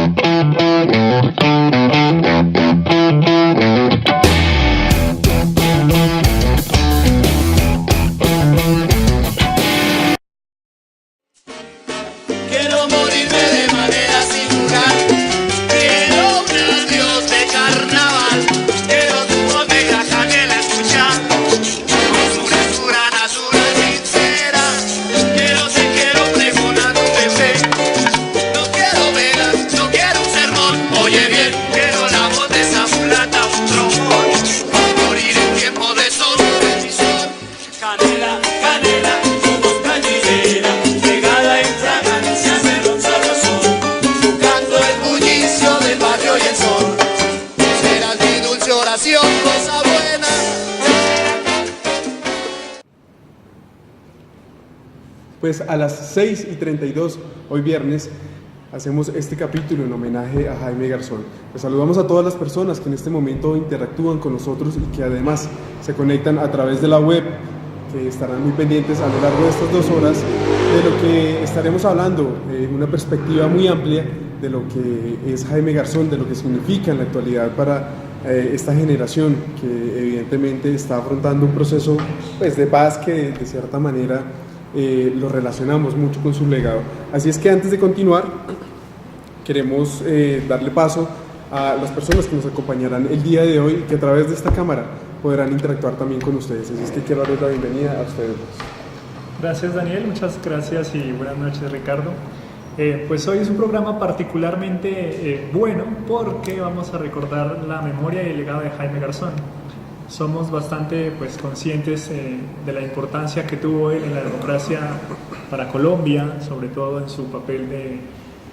Quiero morirme de manera singular. Quiero un adiós de carnaval. Quiero tu voz negra canela escuchando, con su frescura natural sincera. Quiero pregonar un fe. No quiero velas, no quiero un sermón. Oye bien, quiero la voz de esa mulata, un trombón. Morir en tiempo de sol, de sol. Canela, canela, tu voz cañinera, pegada en fragancia de ron sabrosón. Tu canto el bullicio del barrio y el sol. Serás mi dulce oración, cosa buena. Pues a las 6:32, hoy viernes, hacemos este capítulo en homenaje a Jaime Garzón. Les saludamos a todas las personas que en este momento interactúan con nosotros y que además se conectan a través de la web, que estarán muy pendientes a lo largo de estas 2 horas de lo que estaremos hablando, una perspectiva muy amplia de lo que es Jaime Garzón, de lo que significa en la actualidad para esta generación que evidentemente está afrontando un proceso pues, de paz que de cierta manera lo relacionamos mucho con su legado. Así es que antes de continuar, queremos darle paso a las personas que nos acompañarán el día de hoy, que a través de esta cámara podrán interactuar también con ustedes. Así es que quiero darles la bienvenida a ustedes. Gracias Daniel, muchas gracias y buenas noches Ricardo. Pues hoy es un programa particularmente bueno porque vamos a recordar la memoria y el legado de Jaime Garzón. Somos bastante pues, conscientes de la importancia que tuvo él en la democracia para Colombia, sobre todo en su papel de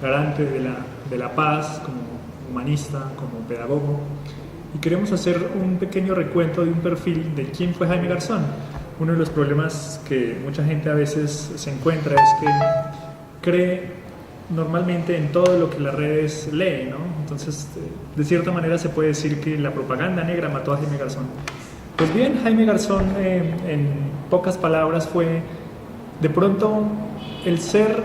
garante de la paz, como humanista, como pedagogo. Y queremos hacer un pequeño recuento de un perfil de quién fue Jaime Garzón. Uno de los problemas que mucha gente a veces se encuentra es que cree normalmente en todo lo que las redes lee, ¿no? Entonces, de cierta manera se puede decir que la propaganda negra mató a Jaime Garzón. Pues bien, Jaime Garzón, en pocas palabras, fue de pronto el ser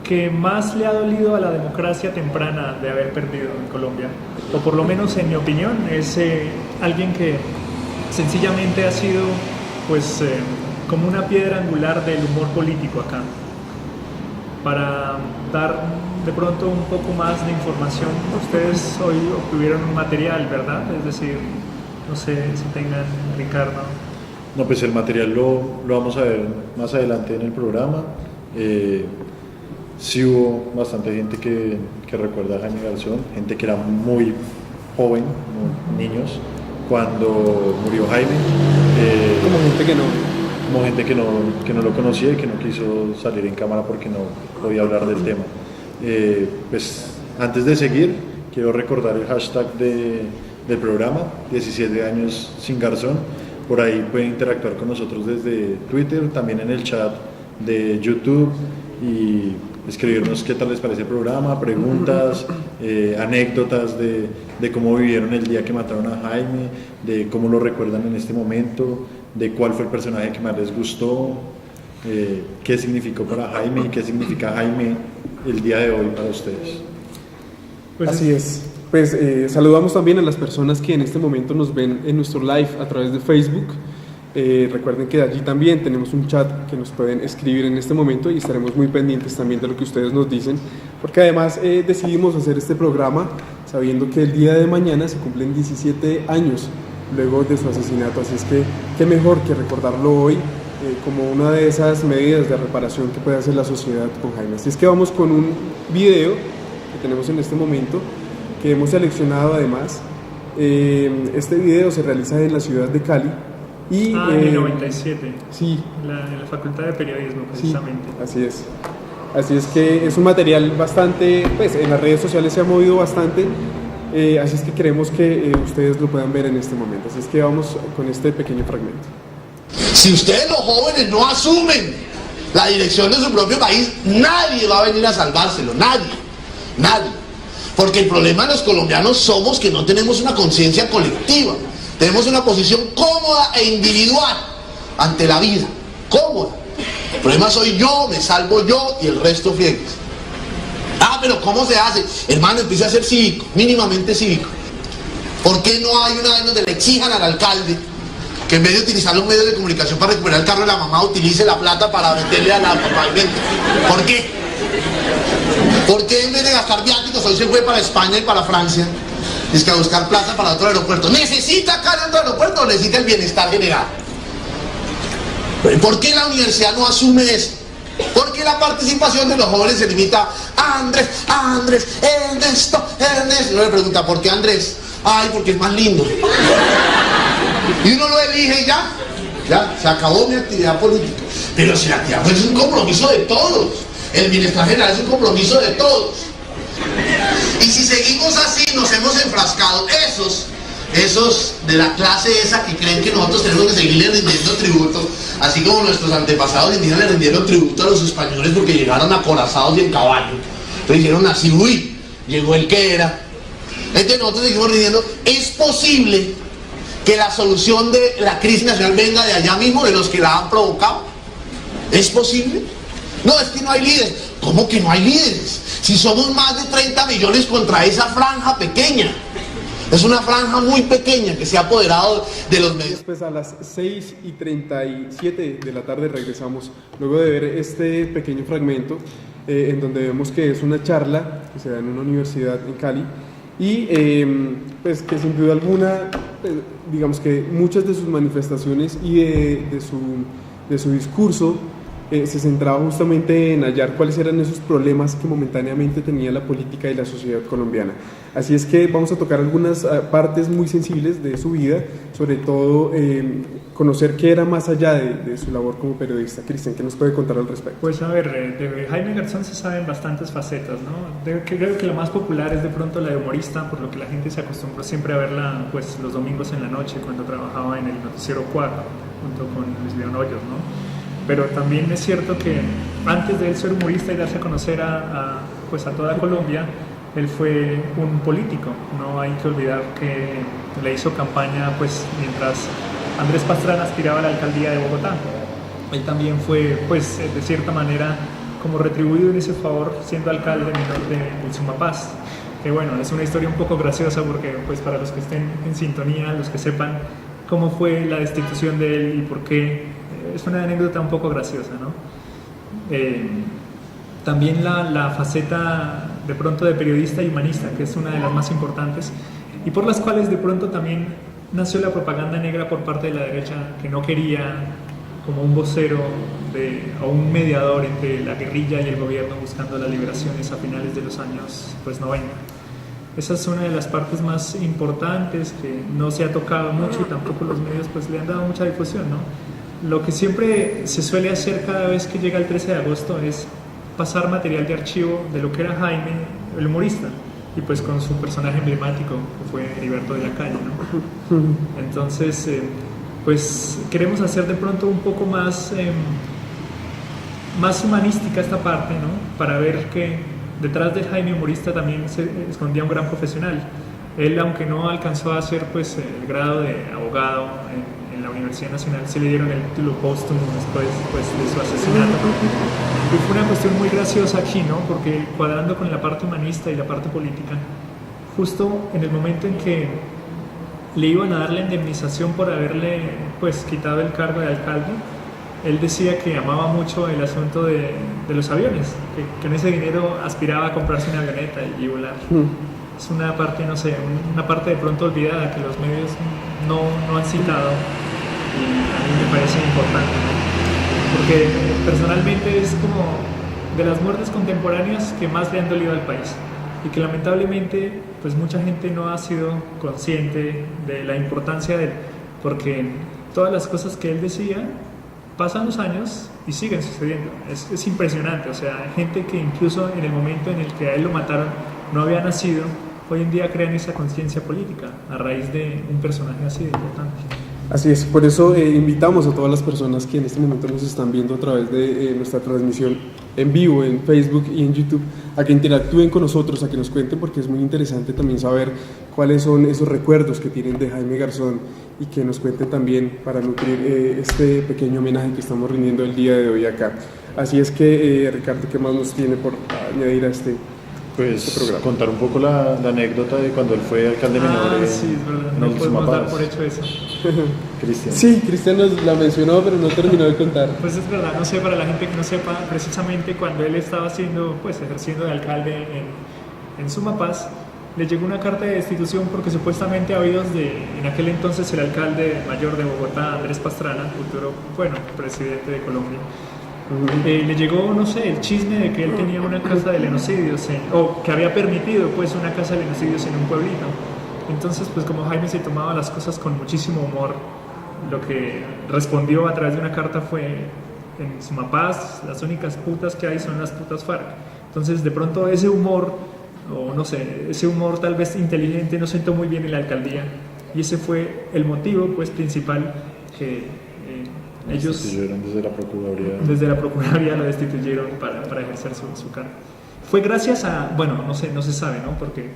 que más le ha dolido a la democracia temprana de haber perdido en Colombia, o por lo menos en mi opinión, es alguien que sencillamente ha sido pues como una piedra angular del humor político acá. Para dar de pronto un poco más de información, ustedes hoy obtuvieron un material, ¿verdad? Es decir, no sé si tengan, Ricardo. No, pues el material lo vamos a ver más adelante en el programa. Sí hubo bastante gente que recuerda a Jaime Garzón, gente que era muy joven, niños, cuando murió Jaime. Como gente que no. Como gente que no lo conocía y que no quiso salir en cámara porque no podía hablar del tema. Pues antes de seguir, quiero recordar el hashtag del programa, 17 años sin Garzón. Por ahí pueden interactuar con nosotros desde Twitter, también en el chat de YouTube y escribirnos qué tal les parece el programa, preguntas, anécdotas de cómo vivieron el día que mataron a Jaime, de cómo lo recuerdan en este momento, de cuál fue el personaje que más les gustó, qué significó para Jaime y qué significa Jaime el día de hoy para ustedes. Pues así es. Pues saludamos también a las personas que en este momento nos ven en nuestro live a través de Facebook. Recuerden que allí también tenemos un chat que nos pueden escribir en este momento y estaremos muy pendientes también de lo que ustedes nos dicen, porque además decidimos hacer este programa sabiendo que el día de mañana se cumplen 17 años luego de su asesinato, así es que qué mejor que recordarlo hoy como una de esas medidas de reparación que puede hacer la sociedad con Jaime. Así es que vamos con un video que tenemos en este momento, que hemos seleccionado además. Este video se realiza en la ciudad de Cali. Y, en el 97, sí. En la Facultad de Periodismo, precisamente. Sí, así es. Así es que es un material bastante, pues en las redes sociales se ha movido bastante, así es que queremos que ustedes lo puedan ver en este momento. Así es que vamos con este pequeño fragmento. Si ustedes los jóvenes no asumen la dirección de su propio país, nadie va a venir a salvárselo, nadie. Porque el problema de los colombianos somos que no tenemos una conciencia colectiva. Tenemos una posición cómoda e individual ante la vida, cómoda. El problema soy yo, me salvo yo y el resto friegues. Ah, pero ¿cómo se hace? Hermano, empiece a ser cívico, mínimamente cívico. ¿Por qué no hay una vez donde le exijan al alcalde que en vez de utilizar los medios de comunicación para recuperar el carro de la mamá, utilice la plata para venderle a la pavimento? ¿Por qué? ¿Por qué en vez de gastar viáticos hoy se fue para España y para Francia? Es que a buscar plata para otro aeropuerto. ¿Necesita acá otro aeropuerto o necesita el bienestar general? ¿Por qué la universidad no asume eso? ¿Por qué la participación de los jóvenes se limita a Andrés, Ernesto? No le pregunta, ¿por qué Andrés? Ay, porque es más lindo. Y uno lo elige y ya, se acabó mi actividad política. Pero si la actividad política es un compromiso de todos, el bienestar general es un compromiso de todos. Y si seguimos así, nos hemos enfrascado, esos de la clase esa que creen que nosotros tenemos que seguirle rindiendo tributo, así como nuestros antepasados indígenas le rindieron tributo a los españoles porque llegaron acorazados y en caballo. Entonces dijeron así, uy, llegó el que era. Entonces nosotros seguimos rindiendo. Es posible que la solución de la crisis nacional venga de allá mismo, de los que la han provocado. ¿Es posible? No, es que no hay líderes. ¿Cómo que no hay líderes? Si somos más de 30 millones contra esa franja pequeña. Es una franja muy pequeña que se ha apoderado de los medios. Pues a las 6:37 de la tarde regresamos, luego de ver este pequeño fragmento en donde vemos que es una charla que se da en una universidad en Cali y pues que sin duda alguna, digamos que muchas de sus manifestaciones y de su discurso se centraba justamente en hallar cuáles eran esos problemas que momentáneamente tenía la política y la sociedad colombiana. Así es que vamos a tocar algunas partes muy sensibles de su vida, sobre todo conocer qué era más allá de su labor como periodista. Cristian, ¿qué nos puede contar al respecto? Pues a ver, de Jaime Garzón se saben bastantes facetas, ¿no? Creo que la más popular es de pronto la de humorista, por lo que la gente se acostumbró siempre a verla pues los domingos en la noche cuando trabajaba en el Noticiero 4 junto con Luis León Hoyos, ¿no? Pero también es cierto que antes de él ser humorista y darse a conocer pues a toda Colombia, él fue un político. No hay que olvidar que le hizo campaña pues mientras Andrés Pastrana aspiraba a la alcaldía de Bogotá. Él también fue pues de cierta manera como retribuido en ese favor siendo alcalde menor del Sumapaz. Que bueno, es una historia un poco graciosa porque pues para los que estén en sintonía, los que sepan cómo fue la destitución de él y por qué, es una anécdota un poco graciosa, ¿no? También la faceta de pronto de periodista y humanista, que es una de las más importantes, y por las cuales de pronto también nació la propaganda negra por parte de la derecha, que no quería como un vocero o un mediador entre la guerrilla y el gobierno buscando las liberaciones a finales de los años pues, 90. Esa es una de las partes más importantes que no se ha tocado mucho y tampoco los medios pues, le han dado mucha difusión, ¿no? Lo que siempre se suele hacer cada vez que llega el 13 de agosto es pasar material de archivo de lo que era Jaime, el humorista, y pues con su personaje emblemático, que fue Heriberto de la Calle, ¿no? Entonces, pues queremos hacer de pronto un poco más humanística esta parte, ¿no? Para ver que detrás del Jaime humorista también se escondía un gran profesional. Él, aunque no alcanzó a hacer pues, el grado de abogado en la Universidad Nacional, se le dieron el título póstumo después pues, de su asesinato. Y fue una cuestión muy graciosa aquí, ¿no? Porque cuadrando con la parte humanista y la parte política, justo en el momento en que le iban a dar la indemnización por haberle pues, quitado el cargo de alcalde, él decía que amaba mucho el asunto de los aviones, que con ese dinero aspiraba a comprarse una avioneta y volar. Es una parte, no sé, una parte de pronto olvidada que los medios no han citado y a mí me parece importante, ¿no? Porque personalmente es como de las muertes contemporáneas que más le han dolido al país y que lamentablemente pues mucha gente no ha sido consciente de la importancia de él, porque todas las cosas que él decía pasan los años y siguen sucediendo. Es impresionante, o sea, gente que incluso en el momento en el que a él lo mataron no había nacido, hoy en día crean esa conciencia política a raíz de un personaje así de importante. Así es, por eso invitamos a todas las personas que en este momento nos están viendo a través de nuestra transmisión en vivo, en Facebook y en YouTube, a que interactúen con nosotros, a que nos cuenten, porque es muy interesante también saber cuáles son esos recuerdos que tienen de Jaime Garzón y que nos cuenten también para nutrir este pequeño homenaje que estamos rindiendo el día de hoy acá. Así es que, Ricardo, ¿qué más nos tiene por añadir a este este Pues programa. contar un poco la anécdota de cuando él fue alcalde menor Sí, es verdad, en no el podemos dar Sumapaz. por hecho eso. Cristian. Sí, Cristian nos la mencionó, pero no terminó de contar. Pues es verdad, no sé, para la gente que no sepa, precisamente cuando él estaba ejerciendo de alcalde en Sumapaz, le llegó una carta de destitución porque supuestamente a oídos en aquel entonces el alcalde mayor de Bogotá, Andrés Pastrana, futuro, presidente de Colombia, le llegó, no sé, el chisme de que él tenía una casa de lenocidios, o que había permitido pues una casa de lenocidios en un pueblito. Entonces, pues como Jaime se tomaba las cosas con muchísimo humor, lo que respondió a través de una carta fue: en Sumapaz las únicas putas que hay son las putas FARC. Entonces, de pronto ese humor, o no sé, ese humor tal vez inteligente no sentó muy bien en la alcaldía, y ese fue el motivo pues principal que ellos Destituyeron desde la Procuraduría. lo destituyeron para ejercer su cargo. Fue gracias a, no se sabe, ¿no? Porque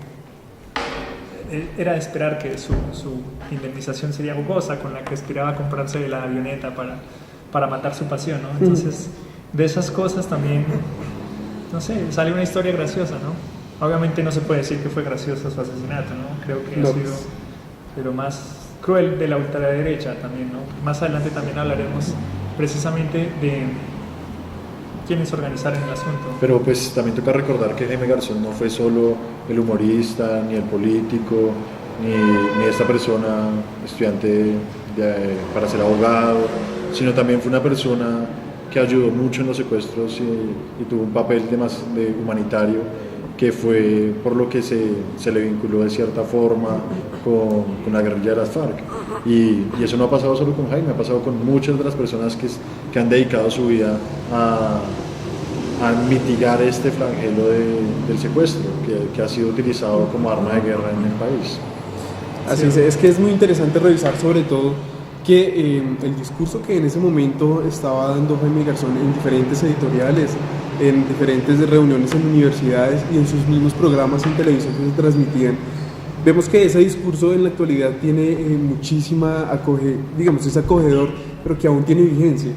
era de esperar que su indemnización sería jugosa, con la que aspiraba a comprarse la avioneta para matar su pasión, ¿no? Entonces, de esas cosas también, no sé, sale una historia graciosa, ¿no? Obviamente no se puede decir que fue gracioso su asesinato, ¿no? Creo que No. ha sido de lo más cruel de la ultraderecha también, ¿no? Más adelante también hablaremos precisamente de quiénes organizaron el asunto. Pero pues también toca recordar que Jaime Garzón no fue solo el humorista, ni el político, ni esta persona estudiante para ser abogado, sino también fue una persona que ayudó mucho en los secuestros y tuvo un papel de humanitario, que fue por lo que se le vinculó de cierta forma con la guerrilla de las FARC. Y eso no ha pasado solo con Jaime, ha pasado con muchas de las personas que han dedicado su vida a mitigar este flagelo del secuestro, que ha sido utilizado como arma de guerra en el país. Así es que es muy interesante revisar sobre todo que el discurso que en ese momento estaba dando Jaime Garzón en diferentes editoriales, en diferentes reuniones en universidades y en sus mismos programas en televisión que se transmitían, vemos que ese discurso en la actualidad tiene muchísima es acogedor, pero que aún tiene vigencia.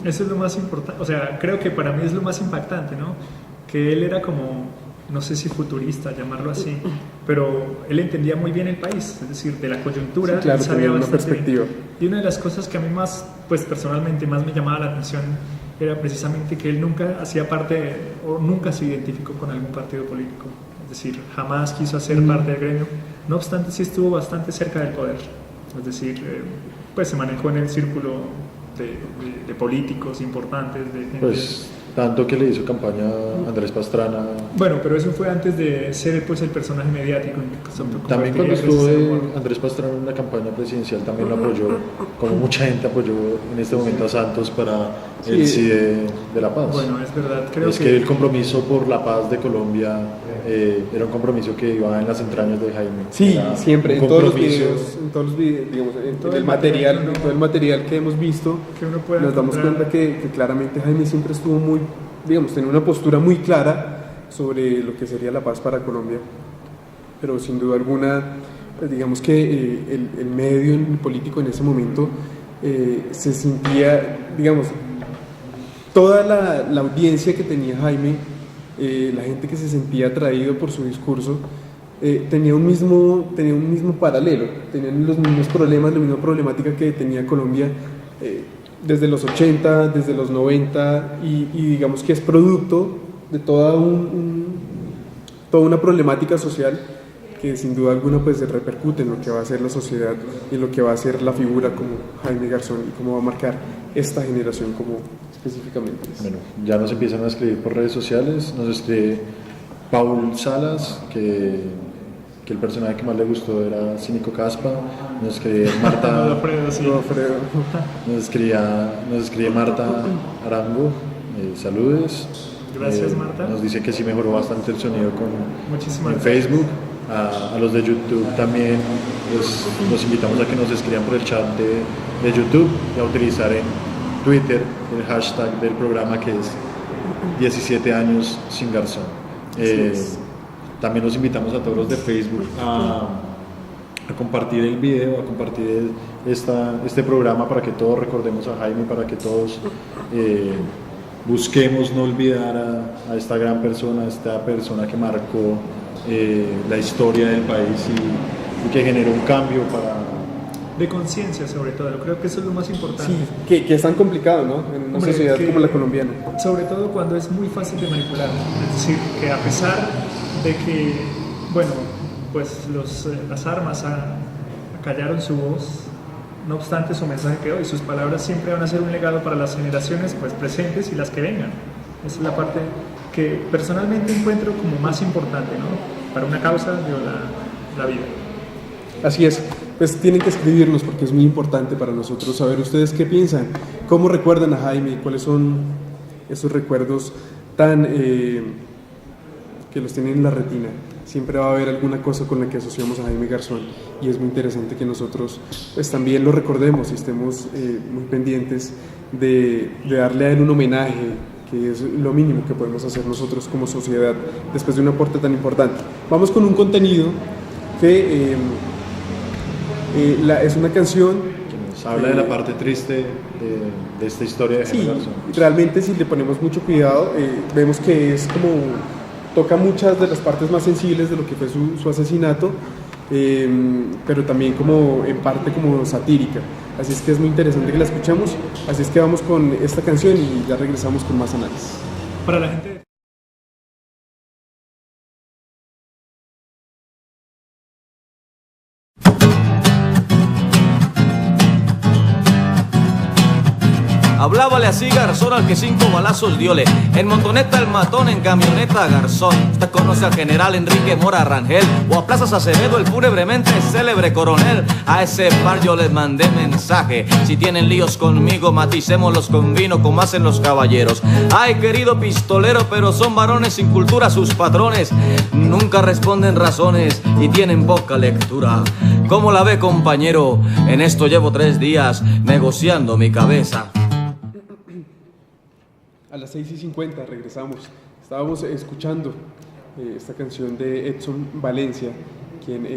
Eso es lo más importante, o sea, creo que para mí es lo más impactante, ¿no? Que él era como, no sé si futurista, llamarlo así, pero él entendía muy bien el país, es decir, de la coyuntura, Sí, claro, él sabía tenía una bastante perspectiva. bien. Y una de las cosas que a mí más, pues personalmente más me llamaba la atención era precisamente que él nunca hacía parte o nunca se identificó con algún partido político, es decir, jamás quiso hacer parte del gremio, no obstante sí estuvo bastante cerca del poder, es decir, pues se manejó en el círculo de políticos importantes, de gente. Pues tanto que le hizo campaña a Andrés Pastrana. Bueno, pero eso fue antes de ser pues el personaje mediático. También cuando estuvo Andrés Pastrana en la campaña presidencial también lo apoyó, como mucha gente apoyó en este momento a Santos para el sí de la paz. Bueno, es verdad, creo es que el compromiso por la paz de Colombia era un compromiso que iba en las entrañas de Jaime. Sí, Era siempre, un en todos los compromiso. videos, digamos, en todo el el material, material, en todo el material que hemos visto, que uno pueda nos damos encontrar. cuenta que claramente Jaime siempre estuvo tenía una postura muy clara sobre lo que sería la paz para Colombia. Pero sin duda alguna, pues digamos que el medio político en ese momento se sentía, digamos, toda la audiencia que tenía Jaime, la gente que se sentía atraído por su discurso, tenía un mismo paralelo, tenían los mismos problemas, la misma problemática que tenía Colombia desde los 80, desde los 90, y digamos que es producto de toda una problemática social que sin duda alguna pues se repercute en lo que va a ser la sociedad y en lo que va a ser la figura como Jaime Garzón y cómo va a marcar esta generación como específicamente. Bueno, ya nos empiezan a escribir por redes sociales, nos escribe Paul Salas, que el personaje que más le gustó era Cínico Caspa, nos escribe Marta, Alfredo, sí. nos escribe Marta Arango, saludes. Gracias, Marta. Nos dice que sí mejoró bastante el sonido Muchísimas en gracias. Facebook. A los de YouTube también los invitamos a que nos escriban por el chat de YouTube y a utilizar en Twitter el hashtag del programa, que es 17 años sin Garzón. También los invitamos a todos los de Facebook a compartir el video, a compartir este programa, para que todos recordemos a Jaime, para que todos busquemos no olvidar a esta gran persona, a esta persona que marcó la historia del país y que generó un cambio de conciencia sobre todo. Yo creo que eso es lo más importante. Sí, que es tan complicado, ¿no? En una sociedad como la colombiana. Sobre todo cuando es muy fácil de manipular. Es decir, que a pesar de que, bueno, pues las armas callaron su voz, no obstante su mensaje quedó y sus palabras siempre van a ser un legado para las generaciones pues, presentes y las que vengan. Esa es la parte que personalmente encuentro como más importante, ¿no? Para una causa, digo, la vida. Así es, pues tienen que escribirnos porque es muy importante para nosotros saber ustedes qué piensan, cómo recuerdan a Jaime, cuáles son esos recuerdos tan que los tienen en la retina. Siempre va a haber alguna cosa con la que asociamos a Jaime Garzón y es muy interesante que nosotros pues también lo recordemos y estemos muy pendientes de darle a él un homenaje, que es lo mínimo que podemos hacer nosotros como sociedad después de un aporte tan importante. Vamos con un contenido que es una canción que nos habla de la parte triste de esta historia de Jaime Garzón. Realmente si le ponemos mucho cuidado vemos que es como toca muchas de las partes más sensibles de lo que fue su asesinato, pero también como en parte como satírica, así es que es muy interesante que la escuchemos, así es que vamos con esta canción y ya regresamos con más análisis. Para la gente Hablábale así Garzón al que 5 balazos diole. En motoneta el matón, en camioneta Garzón. Usted conoce al general Enrique Mora Rangel o a Plazas Acevedo, el fúnebremente célebre coronel. A ese par yo les mandé mensaje: si tienen líos conmigo, maticémoslos con vino como hacen los caballeros. Ay, querido pistolero, pero son varones sin cultura sus patrones. Nunca responden razones y tienen poca lectura. ¿Cómo la ve, compañero? En esto llevo 3 días negociando mi cabeza. A las 6:50 regresamos. Estábamos escuchando esta canción de Edson Valencia, quien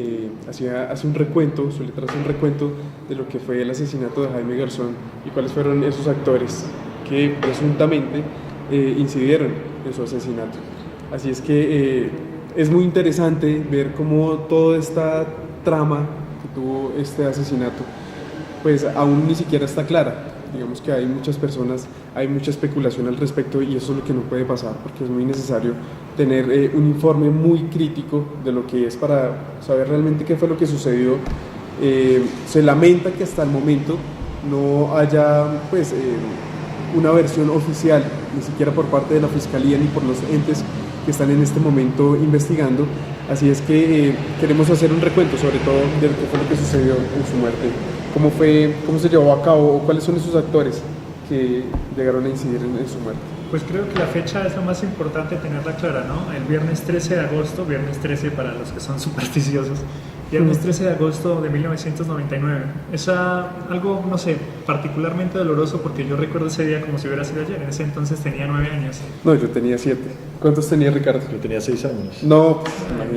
hace un recuento, su letra hace un recuento de lo que fue el asesinato de Jaime Garzón y cuáles fueron esos actores que presuntamente incidieron en su asesinato. Así es que es muy interesante ver cómo toda esta trama que tuvo este asesinato, pues aún ni siquiera está clara. Digamos que hay muchas personas, hay mucha especulación al respecto y eso es lo que no puede pasar porque es muy necesario tener un informe muy crítico de lo que es para saber realmente qué fue lo que sucedió. Se lamenta que hasta el momento no haya pues una versión oficial, ni siquiera por parte de la Fiscalía ni por los entes que están en este momento investigando, así es que queremos hacer un recuento sobre todo de qué fue lo que sucedió en su muerte. ¿Cómo se llevó a cabo o cuáles son esos actores que llegaron a incidir en su muerte? Pues creo que la fecha es lo más importante tenerla clara, ¿no? El viernes 13 de agosto, viernes 13 para los que son supersticiosos, viernes 13 de agosto de 1999. Es algo, no sé, particularmente doloroso porque yo recuerdo ese día como si hubiera sido ayer. En ese entonces tenía 9 años. No, yo tenía 7. ¿Cuántos tenía Ricardo? Yo tenía 6 años. No,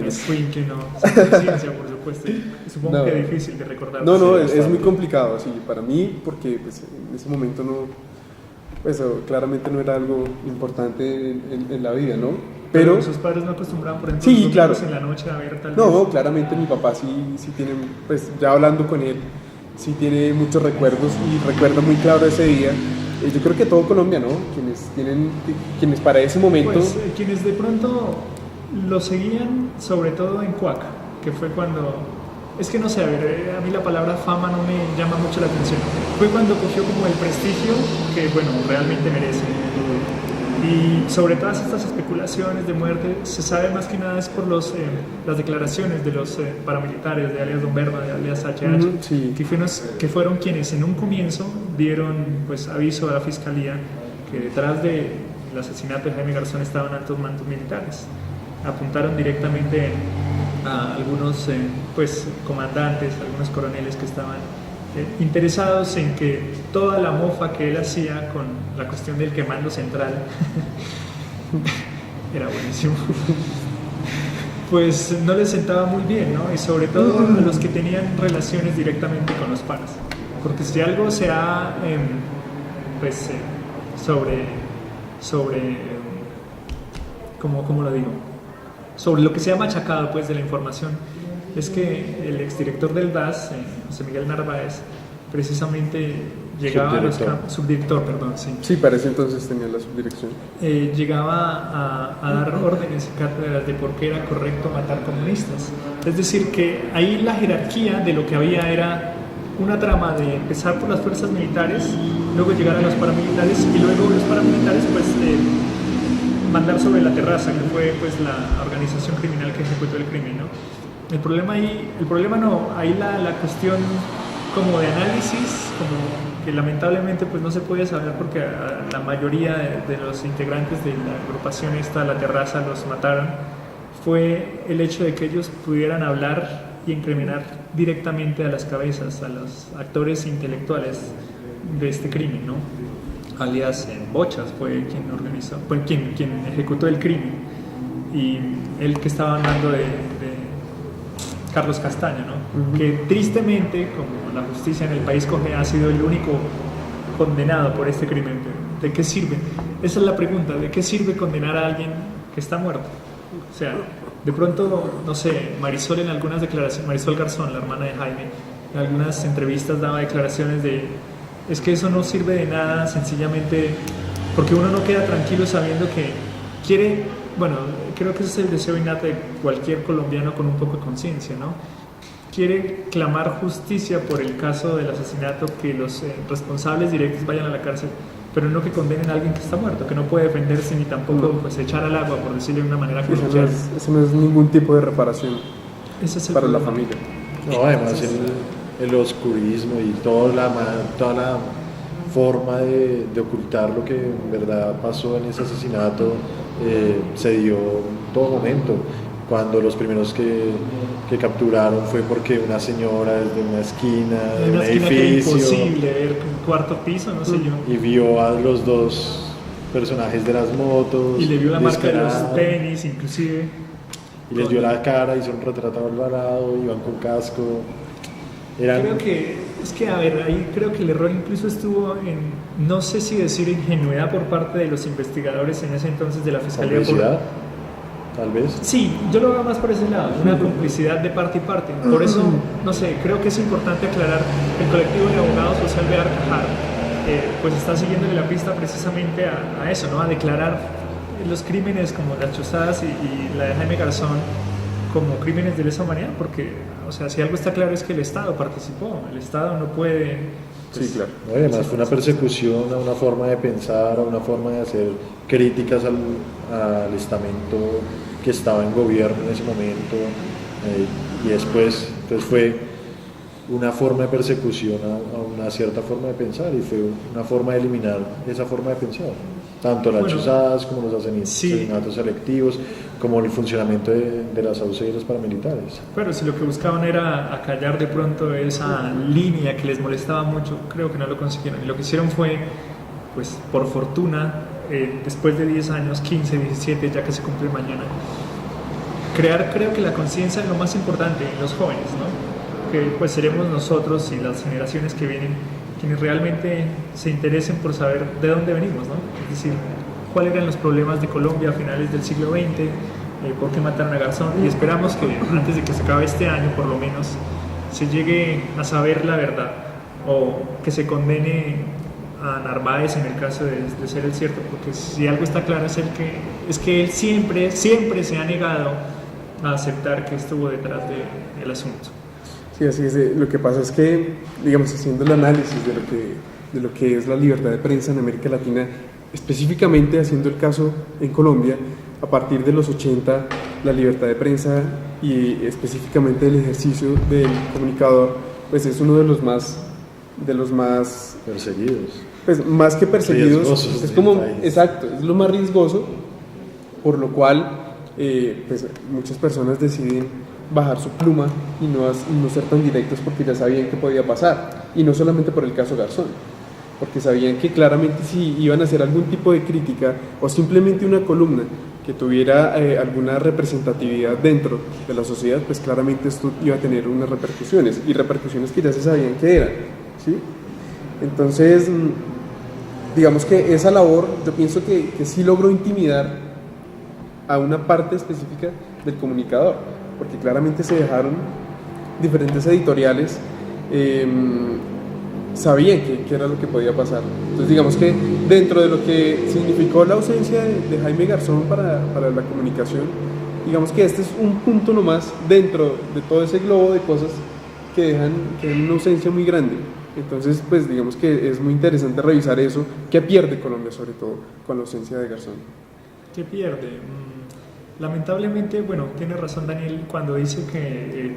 es que no, sin conciencia, por supuesto. Y supongo que es difícil de recordar. No, es muy complicado, así, para mí, porque pues, en ese momento pues claramente no era algo importante en la vida, ¿no? Pero sus padres no acostumbraban, por ejemplo, sí, claro, en la noche a ver tal vez. No, claramente mi papá sí tiene, pues ya hablando con él, sí tiene muchos recuerdos y recuerdo muy claro ese día. Yo creo que todo Colombia, ¿no? Quienes para ese momento... Pues quienes de pronto lo seguían, sobre todo en Cuac, que fue cuando... Es que no sé, a ver, a mí la palabra fama no me llama mucho la atención. Fue cuando cogió como el prestigio que, bueno, realmente merece. Y sobre todas estas especulaciones de muerte, se sabe más que nada es por las declaraciones de los paramilitares, de alias Don Berma, de alias HH, sí. que fueron quienes en un comienzo dieron pues, aviso a la Fiscalía que detrás del asesinato de Jaime Garzón estaban altos mandos militares. Apuntaron directamente a algunos pues, comandantes, algunos coroneles que estaban interesados en que toda la mofa que él hacía con la cuestión del quemando central era buenísimo, pues no les sentaba muy bien, ¿no? Y sobre todo a los que tenían relaciones directamente con los paras, porque si algo se ha sobre ¿cómo lo digo? Sobre lo que se ha machacado pues de la información, es que el exdirector del DAS, José Miguel Narváez, precisamente llegaba subdirector, perdón, sí. Sí, para ese entonces tenía la subdirección. Llegaba a dar órdenes y cátedras de por qué era correcto matar comunistas. Es decir, que ahí la jerarquía de lo que había era una trama de empezar por las fuerzas militares, luego llegar a los paramilitares y luego los paramilitares pues mandar sobre la terraza, que fue pues la organización criminal que ejecutó el crimen, ¿no? El problema no, ahí la cuestión como de análisis, como que lamentablemente pues no se puede saber porque a la mayoría de los integrantes de la agrupación esta, la terraza, los mataron, fue el hecho de que ellos pudieran hablar y incriminar directamente a las cabezas, a los actores intelectuales de este crimen, ¿no? Alias Bochas fue quien organizó, fue quien ejecutó el crimen, y el que estaba hablando de Carlos Castaño, ¿no? Que tristemente, como la justicia en el país coge, ha sido el único condenado por este crimen. ¿De qué sirve? Esa es la pregunta, ¿de qué sirve condenar a alguien que está muerto? O sea, de pronto, no sé, Marisol en algunas declaraciones, Marisol Garzón, la hermana de Jaime, en algunas entrevistas daba declaraciones de, es que eso no sirve de nada, sencillamente porque uno no queda tranquilo sabiendo que quiere, bueno, creo que ese es el deseo innato de cualquier colombiano con un poco de conciencia, ¿no? Quiere clamar justicia por el caso del asesinato, que los responsables directos vayan a la cárcel, pero no que condenen a alguien que está muerto, que no puede defenderse ni tampoco pues, echar al agua, por decirlo de una manera coloquial. Eso no es ningún tipo de reparación para la familia. No, además el oscurismo y toda la forma de ocultar lo que en verdad pasó en ese asesinato se dio en todo momento. Cuando los primeros que capturaron fue porque una señora desde una esquina de un edificio, que era imposible ver un cuarto piso, no sé yo, y vio a los dos personajes de las motos y le vio la marca de los disparado, tenis inclusive, y les vio la cara, hizo un retrato alvarado, iban con casco. Creo que, a ver, ahí creo que el error incluso estuvo en, no sé si decir ingenuidad por parte de los investigadores en ese entonces de la Fiscalía. ¿Complicidad? Tal vez. Sí, yo lo veo más por ese lado, una complicidad de parte y parte. Por eso, no sé, creo que es importante aclarar que el colectivo de abogados social de Arcajar pues está siguiéndole la pista precisamente a eso, ¿no? A declarar los crímenes como las chuzadas y la de Jaime Garzón como crímenes de lesa humanidad, porque, o sea, si algo está claro es que el Estado participó, el Estado no puede... Pues, sí, claro. Además fue una persecución a una forma de pensar, a una forma de hacer críticas al estamento que estaba en gobierno en ese momento, y después entonces fue una forma de persecución a una cierta forma de pensar, y fue una forma de eliminar esa forma de pensar, tanto las chuzadas como los asesinatos selectivos, como el funcionamiento de las AUC y los paramilitares. Pero si lo que buscaban era acallar de pronto esa línea que les molestaba mucho, creo que no lo consiguieron, y lo que hicieron fue, pues por fortuna, después de 10 años, 15, 17, ya que se cumple mañana, crear, creo que la conciencia es lo más importante en los jóvenes, ¿no? Que pues seremos nosotros y las generaciones que vienen quienes realmente se interesen por saber de dónde venimos, ¿no? Es decir, cuáles eran los problemas de Colombia a finales del siglo XX, por qué mataron a Garzón, y esperamos que antes de que se acabe este año, por lo menos, se llegue a saber la verdad, o que se condene a Narváez en el caso de ser el cierto, porque si algo está claro es que él siempre se ha negado a aceptar que estuvo detrás del asunto. Sí, así es. Lo que pasa es que, digamos, haciendo el análisis de lo que es la libertad de prensa en América Latina, específicamente haciendo el caso en Colombia, a partir de los 80, la libertad de prensa y específicamente el ejercicio del comunicador, pues es uno de los más perseguidos. Pues más que perseguidos, riesgosos es como, país. exacto, es lo más riesgoso, por lo cual pues muchas personas deciden bajar su pluma y no ser tan directos porque ya sabían que podía pasar, y no solamente por el caso Garzón, porque sabían que claramente si iban a hacer algún tipo de crítica o simplemente una columna que tuviera alguna representatividad dentro de la sociedad, pues claramente esto iba a tener unas repercusiones, y repercusiones que ya se sabían que eran, ¿sí? Entonces, digamos que esa labor, yo pienso que sí logró intimidar a una parte específica del comunicador, porque claramente se dejaron diferentes editoriales, sabían que era lo que podía pasar. Entonces digamos que dentro de lo que significó la ausencia de Jaime Garzón para la comunicación, digamos que este es un punto nomás dentro de todo ese globo de cosas que dejan una ausencia muy grande. Entonces, pues digamos que es muy interesante revisar eso, qué pierde Colombia sobre todo con la ausencia de Garzón. ¿Qué pierde? Lamentablemente, bueno, tiene razón Daniel cuando dice que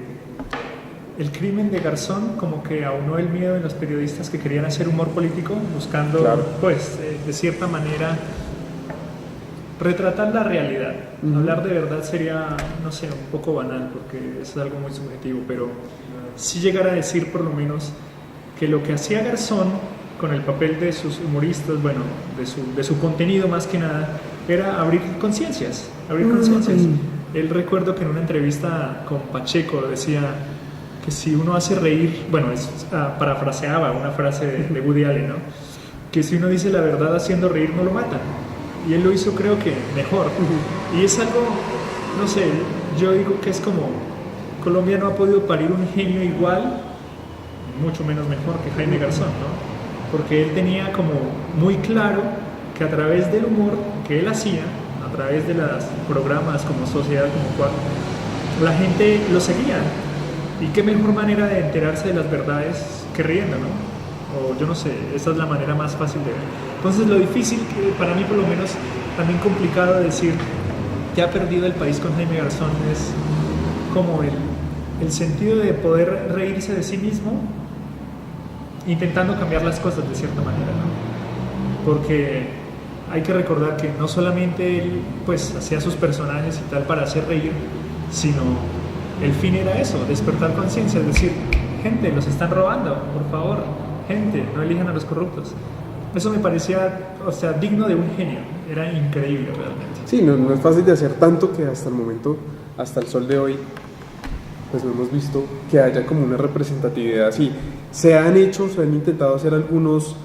el crimen de Garzón como que aunó el miedo en los periodistas que querían hacer humor político, buscando, claro, pues, de cierta manera retratar la realidad. Hablar de verdad sería, no sé, un poco banal porque es algo muy subjetivo, pero sí llegar a decir por lo menos que lo que hacía Garzón con el papel de sus humoristas, bueno, de su contenido más que nada, era abrir conciencias, Él, recuerdo que en una entrevista con Pacheco decía que si uno hace reír, bueno, parafraseaba una frase de Woody Allen, ¿no? Que si uno dice la verdad haciendo reír no lo matan. Y él lo hizo, creo que mejor. Y es algo, no sé, yo digo que es como Colombia no ha podido parir un genio igual, mucho menos mejor que Jaime Garzón, ¿no? Porque él tenía como muy claro que a través del humor que él hacía, a través de los programas como Sociedad, como Cuac, la gente lo seguía. Y qué mejor manera de enterarse de las verdades que riendo, ¿no? O yo no sé, esa es la manera más fácil de ver. Entonces lo difícil, que para mí por lo menos también complicado de decir que ha perdido el país con Jaime Garzón es como el sentido de poder reírse de sí mismo intentando cambiar las cosas de cierta manera, ¿no? Porque hay que recordar que no solamente él pues hacía sus personajes y tal para hacer reír, sino el fin era eso, despertar conciencia, es decir, gente, los están robando, por favor, gente, no elijan a los corruptos. Eso me parecía, o sea, digno de un genio, era increíble realmente. Sí, no es fácil de hacer tanto que hasta el momento, hasta el sol de hoy, pues no hemos visto que haya como una representatividad así. Se han intentado hacer algunas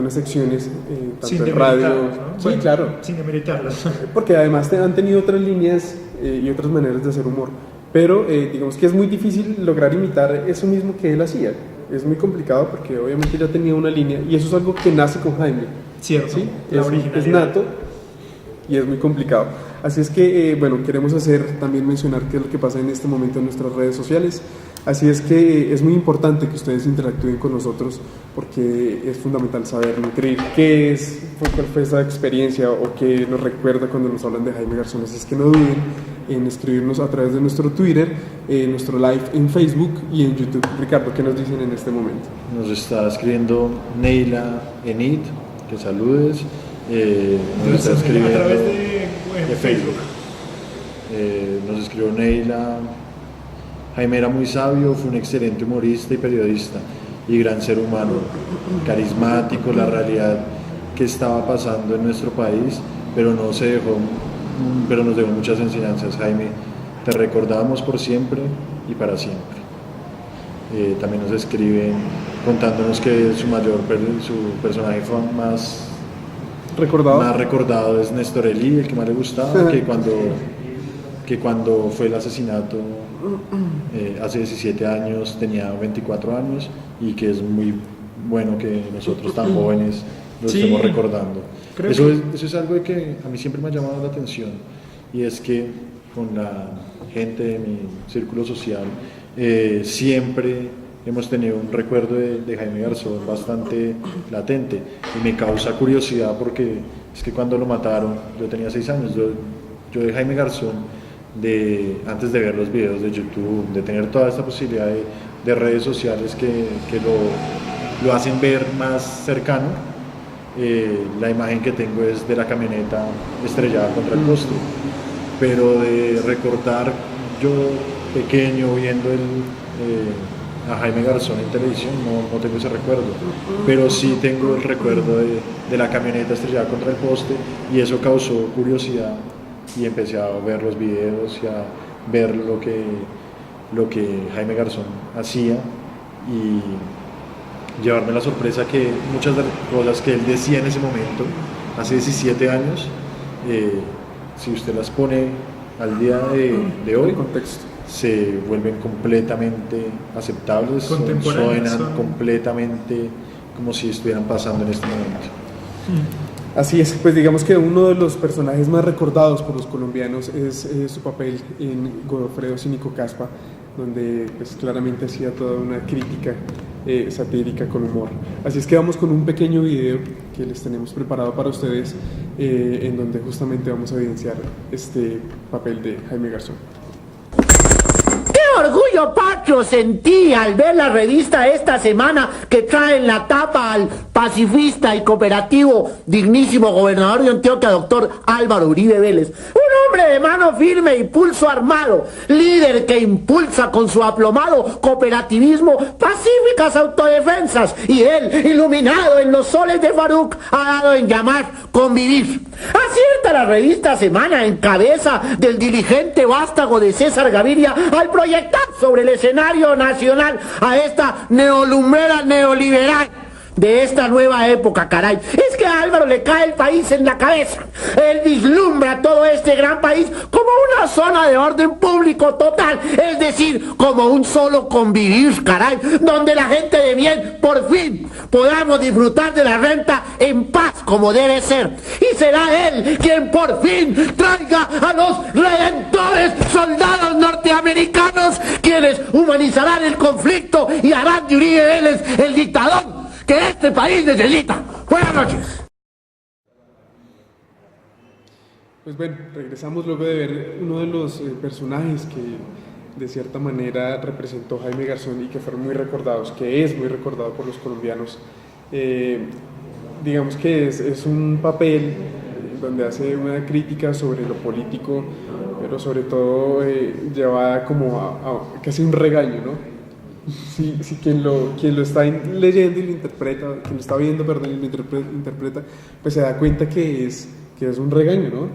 secciones, tanto en radio, ¿no? Sí, bueno, claro, sin demeritarlas, porque además han tenido otras líneas y otras maneras de hacer humor, pero digamos que es muy difícil lograr imitar eso mismo que él hacía. Es muy complicado porque obviamente ya tenía una línea y eso es algo que nace con Jaime. Cierto, ¿sí? Es nato y es muy complicado. Así es que, bueno, queremos también mencionar qué es lo que pasa en este momento en nuestras redes sociales. Así es que es muy importante que ustedes interactúen con nosotros porque es fundamental saber, nutrir cuál fue esa experiencia o qué nos recuerda cuando nos hablan de Jaime Garzón. Así es que no duden en escribirnos a través de nuestro Twitter, nuestro live en Facebook y en YouTube. Ricardo, ¿qué nos dicen en este momento? Nos está escribiendo Neila Enid, que saludes. Nos está escribiendo a través de Facebook. Nos escribió Neila. Jaime era muy sabio, fue un excelente humorista y periodista y gran ser humano, carismático, la realidad que estaba pasando en nuestro país, pero nos dejó muchas enseñanzas. Jaime, te recordamos por siempre y para siempre. También nos escriben contándonos que su personaje más recordado es Néstor Elí, el que más le gustaba, que cuando fue el asesinato hace 17 años tenía 24 años y que es muy bueno que nosotros tan jóvenes lo estemos recordando. Eso es algo que a mí siempre me ha llamado la atención y es que con la gente de mi círculo social siempre hemos tenido un recuerdo de Jaime Garzón bastante latente y me causa curiosidad porque es que cuando lo mataron yo tenía 6 años, yo de Jaime Garzón antes de ver los videos de YouTube, de tener toda esta posibilidad de redes sociales que lo hacen ver más cercano, la imagen que tengo es de la camioneta estrellada contra el poste, pero de recordar yo pequeño viendo a Jaime Garzón en televisión no tengo ese recuerdo, pero sí tengo el recuerdo de la camioneta estrellada contra el poste y eso causó curiosidad y empecé a ver los videos y a ver lo que Jaime Garzón hacía llevarme la sorpresa que muchas de las cosas que él decía en ese momento, hace 17 años, si usted las pone al día de hoy, Contexto. se vuelven completamente aceptables, suenan completamente como si estuvieran pasando en este momento. Así es, pues digamos que uno de los personajes más recordados por los colombianos es su papel en Godofredo Cínico Caspa, donde pues claramente hacía toda una crítica satírica con humor. Así es que vamos con un pequeño video que les tenemos preparado para ustedes, en donde justamente vamos a evidenciar este papel de Jaime Garzón. ¡Qué orgullo patrio sentí al ver la revista esta semana que trae en la tapa al pacifista y cooperativo dignísimo gobernador de Antioquia, doctor Álvaro Uribe Vélez? Un hombre de mano firme y pulso armado, líder que impulsa con su aplomado cooperativismo pacíficas autodefensas, y él, iluminado en los soles de Faruk, ha dado en llamar convivir. Acierta la revista Semana, en cabeza del diligente vástago de César Gaviria, al proyectar sobre el escenario nacional a esta neolumbrera neoliberal de esta nueva época, caray. Es que a Álvaro le cae el país en la cabeza. Él vislumbra todo este gran país como una zona de orden público total, es decir, como un solo convivir, caray, donde la gente de bien, por fin, podamos disfrutar de la renta en paz, como debe ser. Y será él quien por fin traiga a los redentores soldados norteamericanos, quienes humanizarán el conflicto y harán de Uribe Vélez el dictador que este país necesita. Buenas noches. Pues bueno, regresamos luego de ver uno de los personajes que de cierta manera representó Jaime Garzón y que fueron muy recordados, que es muy recordado por los colombianos. Digamos que es un papel donde hace una crítica sobre lo político, pero sobre todo llevada como a casi un regaño, ¿no? Sí, quien lo está leyendo y lo interpreta, quien lo está viendo, perdón, y lo interpreta, pues se da cuenta que es un regaño, ¿no?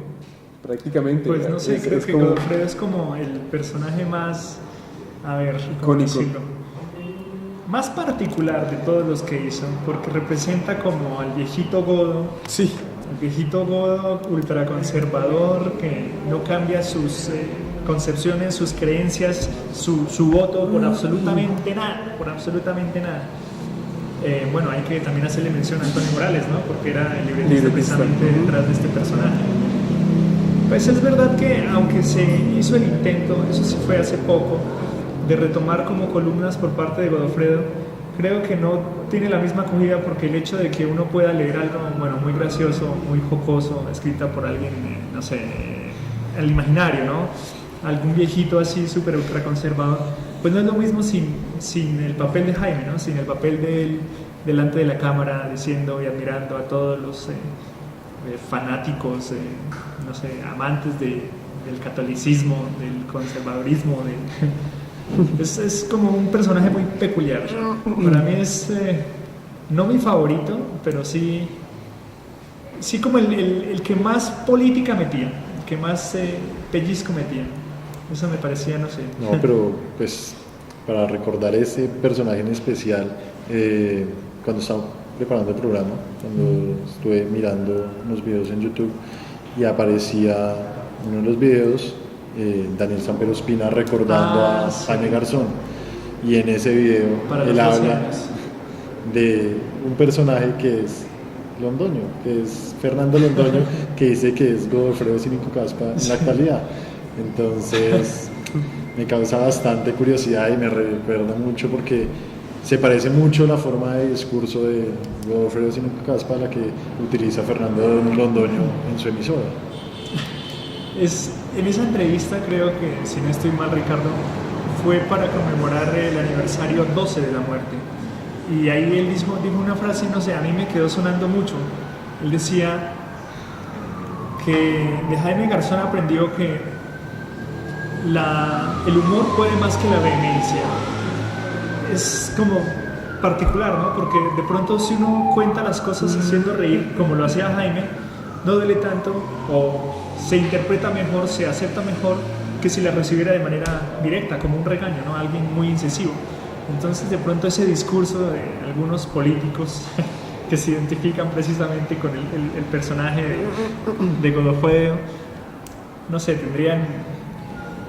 Prácticamente. Pues no sé, creo que Godofredo es como el personaje más, a ver, ¿cómo decirlo? Más particular de todos los que hizo, porque representa como al viejito godo. Sí. El viejito godo ultraconservador que no cambia sus concepciones, sus creencias, su voto por absolutamente nada, bueno, hay que también hacerle mención a Antonio Morales, ¿no? Porque era el libretista precisamente detrás de este personaje. Pues es verdad que aunque se hizo el intento, eso sí fue hace poco, de retomar como columnas por parte de Godofredo, creo que no tiene la misma acogida, porque el hecho de que uno pueda leer algo, bueno, muy gracioso, muy jocoso, escrita por alguien, no sé, al imaginario, ¿no? Algún viejito así súper ultra conservador, pues no es lo mismo sin el papel de Jaime, ¿no? Sin el papel de él delante de la cámara diciendo y admirando a todos los fanáticos, no sé, amantes del catolicismo, del conservadurismo, es como un personaje muy peculiar. Para mí es no mi favorito, pero sí como el que más política metía, el que más pellizco metía. Eso me parecía, no sé. No, pero pues para recordar ese personaje en especial, cuando estaba preparando el programa, cuando estuve mirando unos videos en YouTube y aparecía en uno de los videos Daniel Samper Ospina recordando a Jaime Garzón, y en ese video él habla de un personaje que es Londoño, que es Fernando Londoño, que dice que es Godofredo Cínico Caspa en la actualidad. Entonces me causa bastante curiosidad y me recuerda mucho, porque se parece mucho la forma de discurso de Godofredo Cínico Caspa a la que utiliza Fernando Londoño en su emisora. En esa entrevista, creo que, si no estoy mal, Ricardo, fue para conmemorar el aniversario 12 de la muerte. Y ahí él dijo una frase, no sé, a mí me quedó sonando mucho. Él decía que de Jaime Garzón aprendió que el humor puede más que la vehemencia. Es como particular, ¿no? Porque de pronto, si uno cuenta las cosas haciendo reír, como lo hacía Jaime, no duele tanto, o se interpreta mejor, se acepta mejor, que si la recibiera de manera directa, como un regaño, ¿no? Alguien muy incisivo. Entonces de pronto ese discurso de algunos políticos que se identifican precisamente con el personaje de Godofredo, no sé, tendrían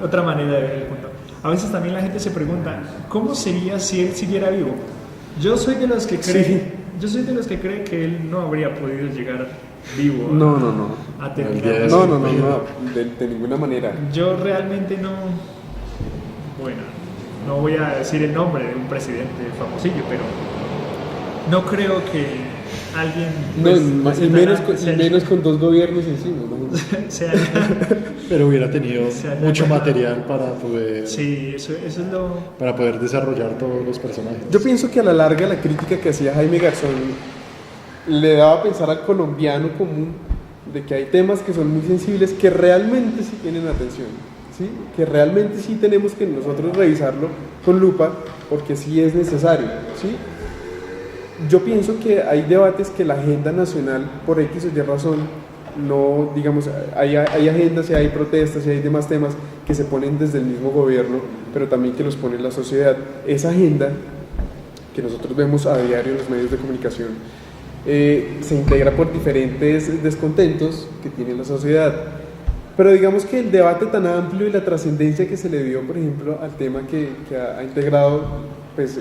otra manera de ver el mundo. A veces también la gente se pregunta, ¿cómo sería si él siguiera vivo? Yo soy de los que cree que él no habría podido llegar vivo No. a terminar. De ninguna manera. Yo realmente no, bueno, no voy a decir el nombre de un presidente famosillo, pero no creo que alguien Y menos con 2 gobiernos encima, imagínate. Pero hubiera tenido mucho material para poder, sí, eso es lo... para poder desarrollar todos los personajes. Yo pienso que a la larga la crítica que hacía Jaime Garzón le daba a pensar al colombiano común de que hay temas que son muy sensibles que realmente sí tienen atención, ¿sí? Que realmente sí tenemos que nosotros revisarlo con lupa porque sí es necesario, ¿sí? Yo pienso que hay debates que la agenda nacional, por X o Y razón, no, digamos, hay agendas y hay protestas y hay demás temas que se ponen desde el mismo gobierno, pero también que los pone la sociedad. Esa agenda que nosotros vemos a diario en los medios de comunicación se integra por diferentes descontentos que tiene la sociedad. Pero digamos que el debate tan amplio y la trascendencia que se le dio, por ejemplo, al tema que ha integrado pues,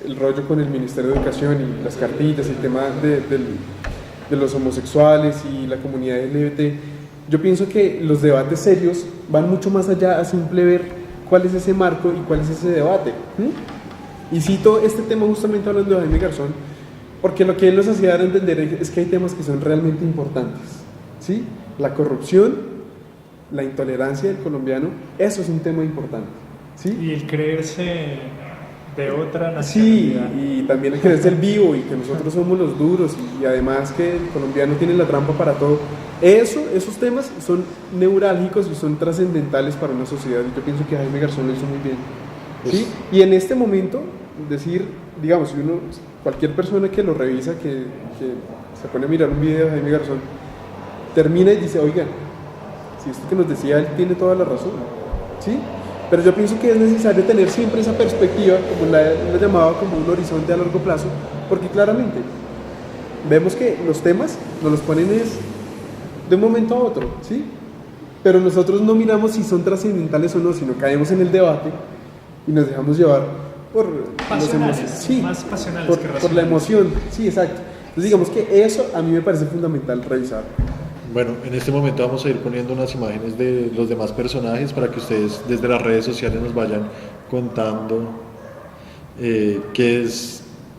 el rollo con el Ministerio de Educación y las cartillas, el tema de los homosexuales y la comunidad LGBT, yo pienso que los debates serios van mucho más allá a simple ver cuál es ese marco y cuál es ese debate. Y cito este tema justamente hablando de Jaime Garzón, porque lo que él nos hacía dar a entender es que hay temas que son realmente importantes, ¿sí? La corrupción, la intolerancia del colombiano, eso es un tema importante, ¿sí? Y el creerse de otra nacionalidad. Sí, y también el creerse el vivo y que nosotros somos los duros y además que el colombiano tiene la trampa para todo. Esos temas son neurálgicos y son trascendentales para una sociedad y yo pienso que Jaime Garzón lo hizo muy bien, ¿sí? Y en este momento, decir, digamos, si cualquier persona que lo revisa, que se pone a mirar un video de Jaime Garzón, termina y dice, oigan, si esto que nos decía él tiene toda la razón, ¿sí? Pero yo pienso que es necesario tener siempre esa perspectiva, como la llamaba, como un horizonte a largo plazo, porque claramente vemos que los temas nos los ponen de un momento a otro, ¿sí? Pero nosotros no miramos si son trascendentales o no, sino caemos en el debate y nos dejamos llevar por pasionales, sí, más pasionales que racionales. por la emoción, sí, exacto. Entonces digamos que eso a mí me parece fundamental revisar. Bueno, en este momento vamos a ir poniendo unas imágenes de los demás personajes para que ustedes desde las redes sociales nos vayan contando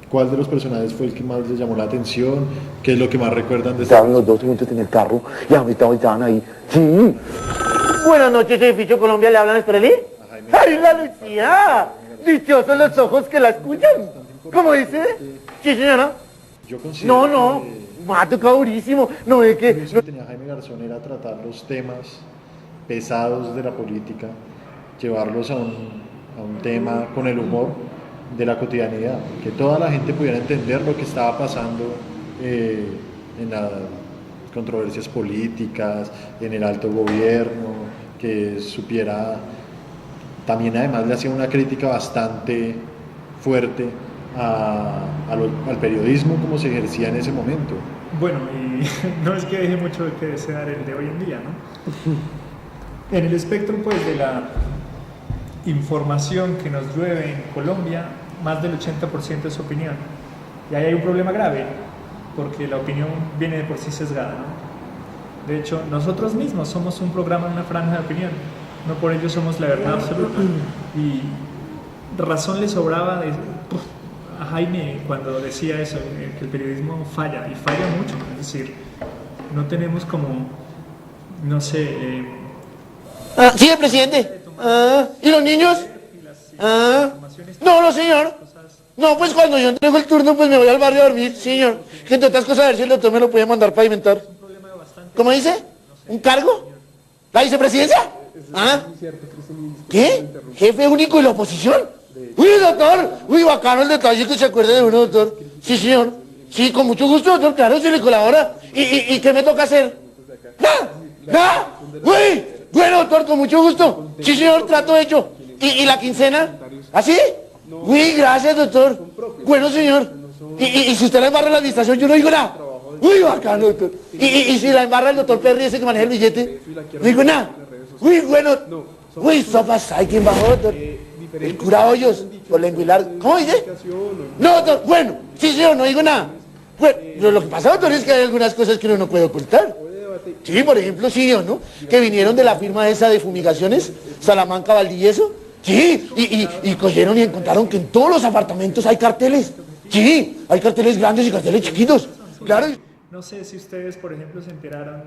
cuál de los personajes fue el que más les llamó la atención, qué es lo que más recuerdan de Estaban los dos juntos en el carro y ahorita estaban ahí. Sí. Buenas noches, edificio Colombia, ¿le hablan israelí? ¡Ay, la Lucía! ¡Dichosos los ojos que la escuchan! ¿Cómo dice? Sí, señora. Yo considero me ha tocado durísimo. No es que... Lo que tenía Jaime Garzón era tratar los temas pesados de la política, llevarlos a un tema con el humor de la cotidianidad, que toda la gente pudiera entender lo que estaba pasando en las controversias políticas, en el alto gobierno, que supiera. También además le hacía una crítica bastante fuerte al periodismo como se ejercía en ese momento. Bueno, y no es que deje mucho que desear el de hoy en día, ¿no? En el espectro pues de la información que nos llueve en Colombia, más del 80% es opinión. Y ahí hay un problema grave, porque la opinión viene de por sí sesgada, ¿no? De hecho, nosotros mismos somos un programa, una franja de opinión, no por ello somos la verdad absoluta. Y razón le sobraba a Jaime cuando decía eso, que el periodismo falla, y falla mucho, es decir, no tenemos como, no sé... sí, el presidente. ¿Y los niños? No, señor. No, pues cuando yo entrego el turno, pues me voy al barrio a dormir, señor. Que entre otras cosas, a ver si el doctor me lo puede mandar pavimentar. ¿Cómo dice? ¿Un cargo? ¿La vicepresidencia? ¿Qué? ¿Jefe único de la oposición? Uy, doctor. Uy, bacano el detalle que se acuerde de uno, doctor. Sí, señor. Sí, con mucho gusto, doctor. Claro, se le colabora. ¿Y qué me toca hacer? ¡Nada! Uy, bueno, doctor, con mucho gusto. Sí, señor, trato hecho. ¿Y la quincena? ¿Así? Uy, gracias, doctor. Bueno, señor. Y si usted la embarra en la administración, yo no digo nada. Uy, bacano, doctor. Y si la embarra el doctor Perry, ese que maneja el billete, no digo nada. Uy, bueno. Uy, sopas, ¿hay quién bajó, doctor? El cura Hoyos, por lenguilar. ¿Cómo dice? No, doctor, bueno, sí, señor, no digo nada. Bueno, pero lo que pasa, doctor, es que hay algunas cosas que uno no puede ocultar. Sí, por ejemplo, sí o no, que vinieron de la firma esa de fumigaciones, Salamanca Valdivieso. Sí, y cogieron y encontraron que en todos los apartamentos hay carteles. Sí, hay carteles grandes y carteles chiquitos. Claro. No sé si ustedes, por ejemplo, se enteraron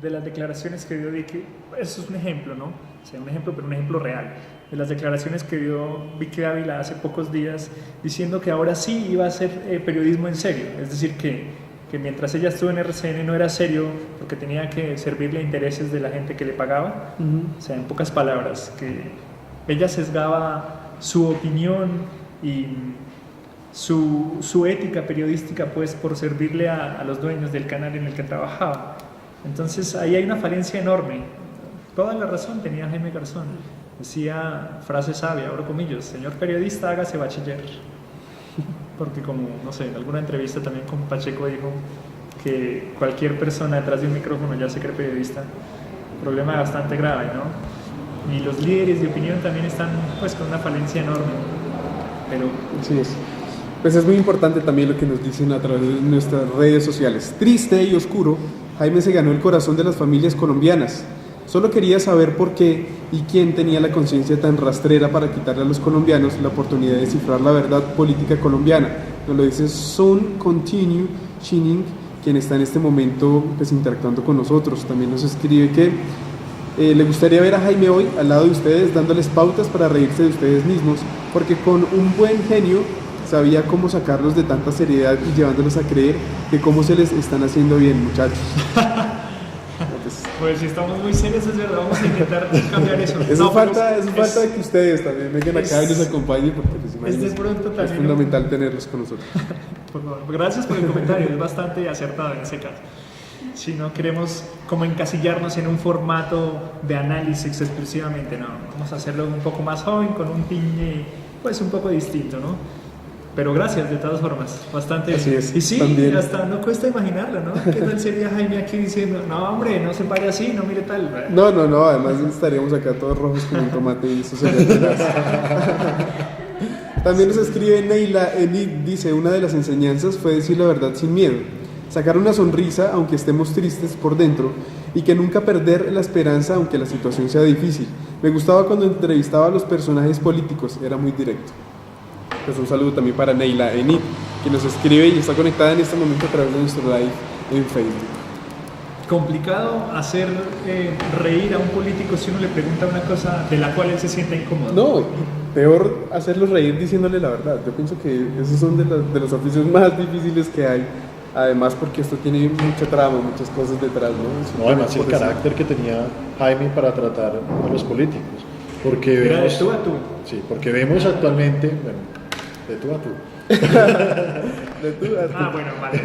de las declaraciones que dio Vicky. Eso es un ejemplo, ¿no? O sea, un ejemplo, pero un ejemplo real. De las declaraciones que dio Vicky Ávila hace pocos días, diciendo que ahora sí iba a hacer periodismo en serio. Es decir, que mientras ella estuvo en RCN no era serio porque tenía que servirle a intereses de la gente que le pagaba. O sea, en pocas palabras, que ella sesgaba su opinión y su ética periodística pues por servirle a los dueños del canal en el que trabajaba. Entonces ahí hay una falencia enorme. Toda la razón tenía Jaime Garzón. Decía, frase sabia, abro comillas, señor periodista, hágase bachiller. Porque como, no sé, en alguna entrevista también con Pacheco dijo que cualquier persona detrás de un micrófono ya se cree periodista. Problema bastante grave, ¿no? Y los líderes de opinión también están pues con una falencia enorme. Pero... Así es. Pues es muy importante también lo que nos dicen a través de nuestras redes sociales. Triste y oscuro, Jaime se ganó el corazón de las familias colombianas. Solo quería saber por qué y quién tenía la conciencia tan rastrera para quitarle a los colombianos la oportunidad de descifrar la verdad política colombiana. Nos lo dice Son Continue Shining, quien está en este momento pues, interactuando con nosotros. También nos escribe que le gustaría ver a Jaime hoy al lado de ustedes, dándoles pautas para reírse de ustedes mismos, porque con un buen genio sabía cómo sacarlos de tanta seriedad y llevándolos a creer que cómo se les están haciendo bien, muchachos. Pues si estamos muy serios, es verdad, vamos a intentar cambiar eso. Eso falta de que ustedes también vengan acá y nos acompañen, porque pues, de pronto es también fundamental tenerlos con nosotros. Por favor, gracias por el comentario, es bastante acertado en ese caso. Si no queremos como encasillarnos en un formato de análisis exclusivamente, no, vamos a hacerlo un poco más joven, con un piñe pues un poco distinto, ¿no? Pero gracias de todas formas, bastante. Así es, y sí, también. hasta no cuesta imaginarlo, ¿no? ¿Qué tal sería Jaime aquí diciendo, no hombre, no se pare así, no mire tal? No, además estaríamos acá todos rojos como un tomate y eso sería tenaz. También nos escribe Neila Enid, dice, una de las enseñanzas fue decir la verdad sin miedo, sacar una sonrisa aunque estemos tristes por dentro y que nunca perder la esperanza aunque la situación sea difícil. Me gustaba cuando entrevistaba a los personajes políticos, era muy directo. Pues un saludo también para Neila Enid, que nos escribe y está conectada en este momento a través de nuestro live en Facebook. Complicado hacer reír a un político si uno le pregunta una cosa de la cual él se siente incómodo. No, peor hacerlos reír diciéndole la verdad. Yo pienso que esos son de los oficios más difíciles que hay. Además porque esto tiene mucha trama, muchas cosas detrás, ¿no? No, además el carácter que tenía Jaime para tratar a los políticos. Porque era vemos, de tú a tú. Sí, porque vemos actualmente, bueno, de tú a tú. De tú a tú. Ah, bueno, vale.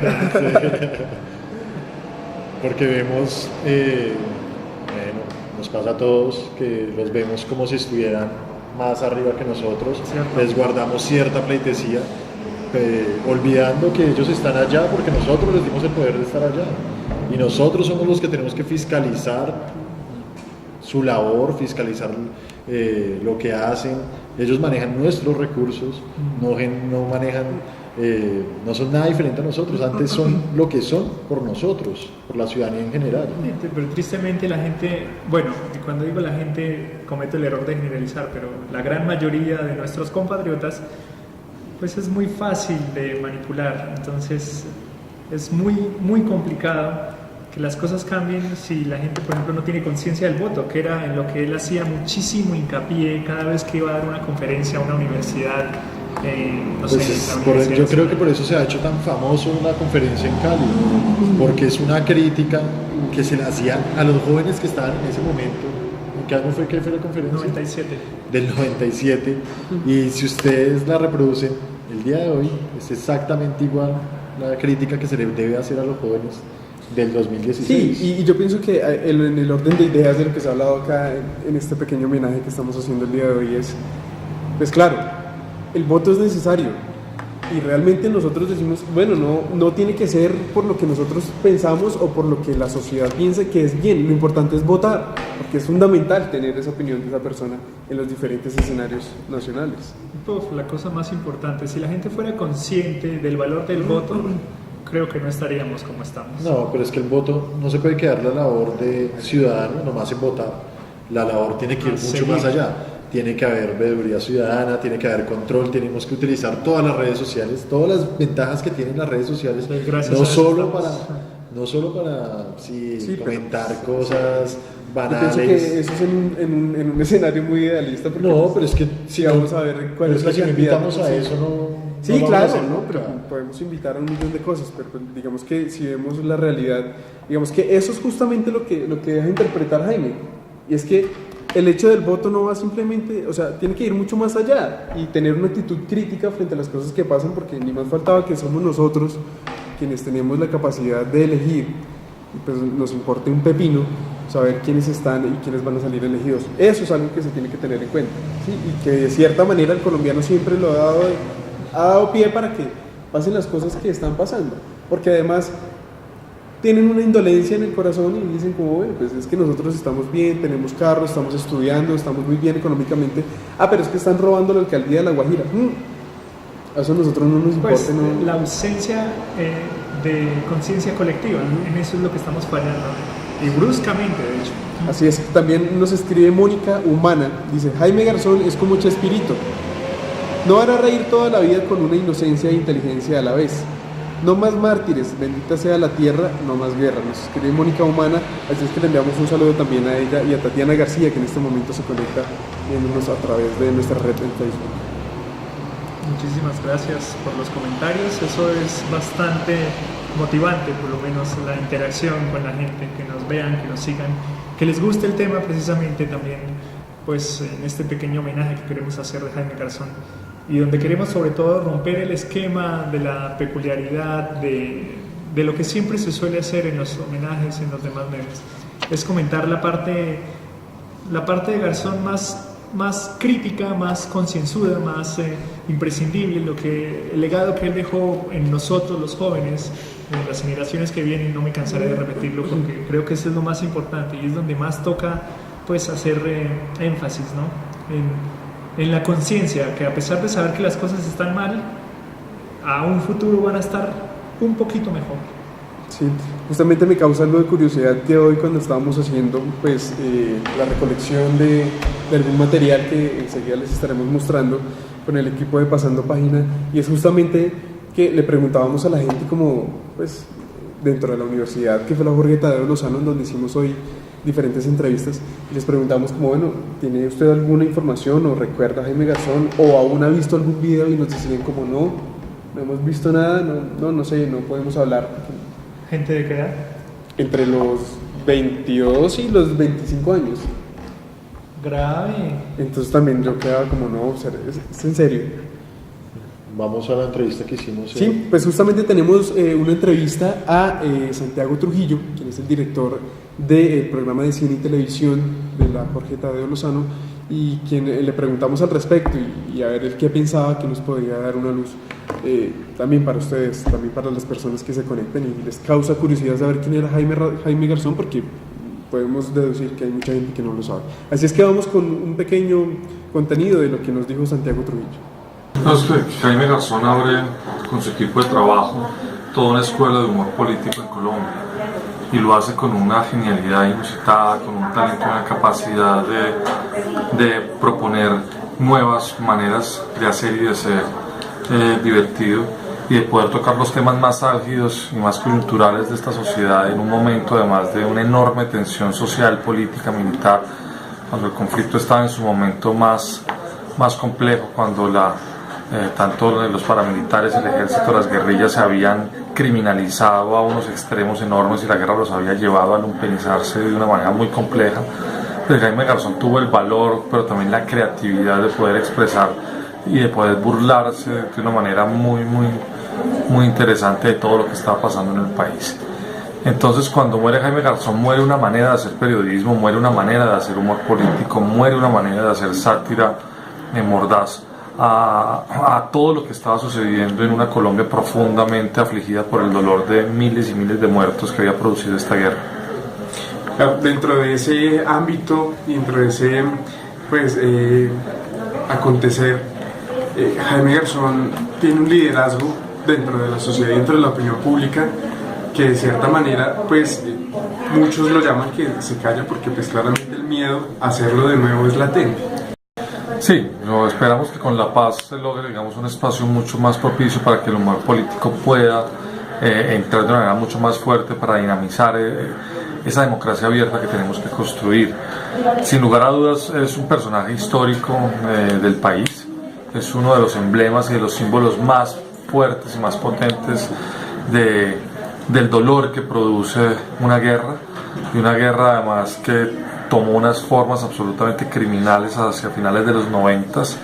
Porque vemos, bueno, nos pasa a todos que los vemos como si estuvieran más arriba que nosotros, Cierto. les guardamos cierta pleitesía, olvidando que ellos están allá porque nosotros les dimos el poder de estar allá. Y nosotros somos los que tenemos que fiscalizar su labor, fiscalizar lo que hacen. Ellos manejan nuestros recursos, no manejan, no son nada diferente a nosotros, antes son lo que son por nosotros, por la ciudadanía en general. Pero tristemente la gente, bueno, y cuando digo la gente cometo el error de generalizar, pero la gran mayoría de nuestros compatriotas pues es muy fácil de manipular, entonces es muy complicado que las cosas cambien si la gente, por ejemplo, no tiene conciencia del voto, que era en lo que él hacía muchísimo hincapié cada vez que iba a dar una conferencia a una universidad, no sé, Pues la universidad yo creo que por eso se ha hecho tan famoso la conferencia en Cali, porque es una crítica que se le hacía a los jóvenes que estaban en ese momento. ¿En qué año fue que fue la conferencia? 97. Del 97, y si ustedes la reproducen el día de hoy, es exactamente igual la crítica que se le debe hacer a los jóvenes del 2016. Sí, y yo pienso que en el orden de ideas de lo que se ha hablado acá en este pequeño homenaje que estamos haciendo el día de hoy es, pues claro, el voto es necesario. Y realmente nosotros decimos, bueno, no tiene que ser por lo que nosotros pensamos o por lo que la sociedad piensa que es bien, lo importante es votar, porque es fundamental tener esa opinión de esa persona en los diferentes escenarios nacionales. La cosa más importante, si la gente fuera consciente del valor del voto, creo que no estaríamos como estamos. No, pero es que el voto no se puede quedar la labor de ciudadano nomás en votar. La labor tiene que ir mucho más allá. Tiene que haber veeduría ciudadana, tiene que haber control, tenemos que utilizar todas las redes sociales, todas las ventajas que tienen las redes sociales, no solo para comentar cosas banales. Yo pienso que eso es en un escenario muy idealista. Porque no, pero es que si vamos a ver cuál es la si invitamos a eso, sí, claro, pero podemos invitar a un millón de cosas, pero pues, digamos que si vemos la realidad, digamos que eso es justamente lo que deja interpretar Jaime, y es que el hecho del voto no va simplemente, o sea, tiene que ir mucho más allá y tener una actitud crítica frente a las cosas que pasan, porque ni más faltaba que somos nosotros quienes tenemos la capacidad de elegir, y pues nos importa un pepino saber quiénes están y quiénes van a salir elegidos. Eso es algo que se tiene que tener en cuenta, ¿sí? Y que de cierta manera el colombiano siempre lo ha dado pie para que pasen las cosas que están pasando, porque además tienen una indolencia en el corazón y dicen como, bueno, pues es que nosotros estamos bien, tenemos carros, estamos estudiando, estamos muy bien económicamente, pero es que están robando la alcaldía de La Guajira. Eso a nosotros no nos importa. Pues, no. La ausencia de conciencia colectiva, en eso es lo que estamos fallando, y bruscamente, de hecho. Así es. También nos escribe Mónica Humana, dice, Jaime Garzón es como Chespirito, no hará reír toda la vida con una inocencia e inteligencia a la vez. No más mártires, bendita sea la tierra, no más guerra. Nos escribe Mónica Humana, así es que le enviamos un saludo también a ella y a Tatiana García, que en este momento se conecta viéndonos a través de nuestra red en Facebook. Muchísimas gracias por los comentarios, eso es bastante motivante, por lo menos la interacción con la gente, que nos vean, que nos sigan, que les guste el tema precisamente también, pues en este pequeño homenaje que queremos hacer de Jaime Garzón. Y donde queremos sobre todo romper el esquema de la peculiaridad de lo que siempre se suele hacer en los homenajes, en los demás memes. Es comentar la parte de Garzón más crítica, más concienzuda, más imprescindible, el legado que él dejó en nosotros los jóvenes, en las generaciones que vienen. No me cansaré de repetirlo porque creo que eso es lo más importante y es donde más toca pues hacer énfasis, ¿no? En la conciencia, que a pesar de saber que las cosas están mal, a un futuro van a estar un poquito mejor. Sí, justamente me causa algo de curiosidad que hoy cuando estábamos haciendo pues, la recolección de algún material que enseguida les estaremos mostrando con el equipo de Pasando Página, y es justamente que le preguntábamos a la gente como pues dentro de la universidad, que fue la Jorge Tadeo Lozano, en donde hicimos hoy diferentes entrevistas, y les preguntamos como, bueno, ¿tiene usted alguna información o recuerda a Jaime Garzón o aún ha visto algún video? Y nos decían como, no hemos visto nada, no sé, no podemos hablar. ¿Gente de qué edad? Entre los 22 y los 25 años. Grave. Entonces también yo quedaba como, no, ¿es en serio? Vamos a la entrevista que hicimos. Sí, pues justamente tenemos una entrevista a Santiago Trujillo, quien es el director del programa de cine y televisión de la Jorge Tadeo Lozano, y quien le preguntamos al respecto y a ver él qué pensaba, que nos podría dar una luz también para ustedes, también para las personas que se conecten y les causa curiosidad saber quién era Jaime Garzón, porque podemos deducir que hay mucha gente que no lo sabe. Así es que vamos con un pequeño contenido de lo que nos dijo Santiago Trujillo. Jaime Garzón abre con su equipo de trabajo toda una escuela de humor político en Colombia, y lo hace con una genialidad inusitada, con un talento, una capacidad de proponer nuevas maneras de hacer y de ser divertido, y de poder tocar los temas más álgidos y más coyunturales de esta sociedad en un momento además de una enorme tensión social, política, militar, cuando el conflicto estaba en su momento más complejo, cuando tanto los paramilitares, el ejército, las guerrillas se habían criminalizado a unos extremos enormes y la guerra los había llevado a lumpenizarse de una manera muy compleja. Pues Jaime Garzón tuvo el valor, pero también la creatividad de poder expresar y de poder burlarse de una manera muy interesante de todo lo que estaba pasando en el país. Entonces, cuando muere Jaime Garzón, muere una manera de hacer periodismo, muere una manera de hacer humor político, muere una manera de hacer sátira mordaz, a todo lo que estaba sucediendo en una Colombia profundamente afligida por el dolor de miles y miles de muertos que había producido esta guerra. Dentro de ese ámbito, dentro de ese acontecer, Jaime Garzón tiene un liderazgo dentro de la sociedad y dentro de la opinión pública que de cierta manera muchos lo llaman que se calla porque claramente el miedo a hacerlo de nuevo es latente. Sí, esperamos que con la paz se logre, digamos, un espacio mucho más propicio para que el humor político pueda entrar de una manera mucho más fuerte para dinamizar esa democracia abierta que tenemos que construir. Sin lugar a dudas es un personaje histórico del país, es uno de los emblemas y de los símbolos más fuertes y más potentes del dolor que produce una guerra, y una guerra además que tomó unas formas absolutamente criminales hacia finales de los 90s.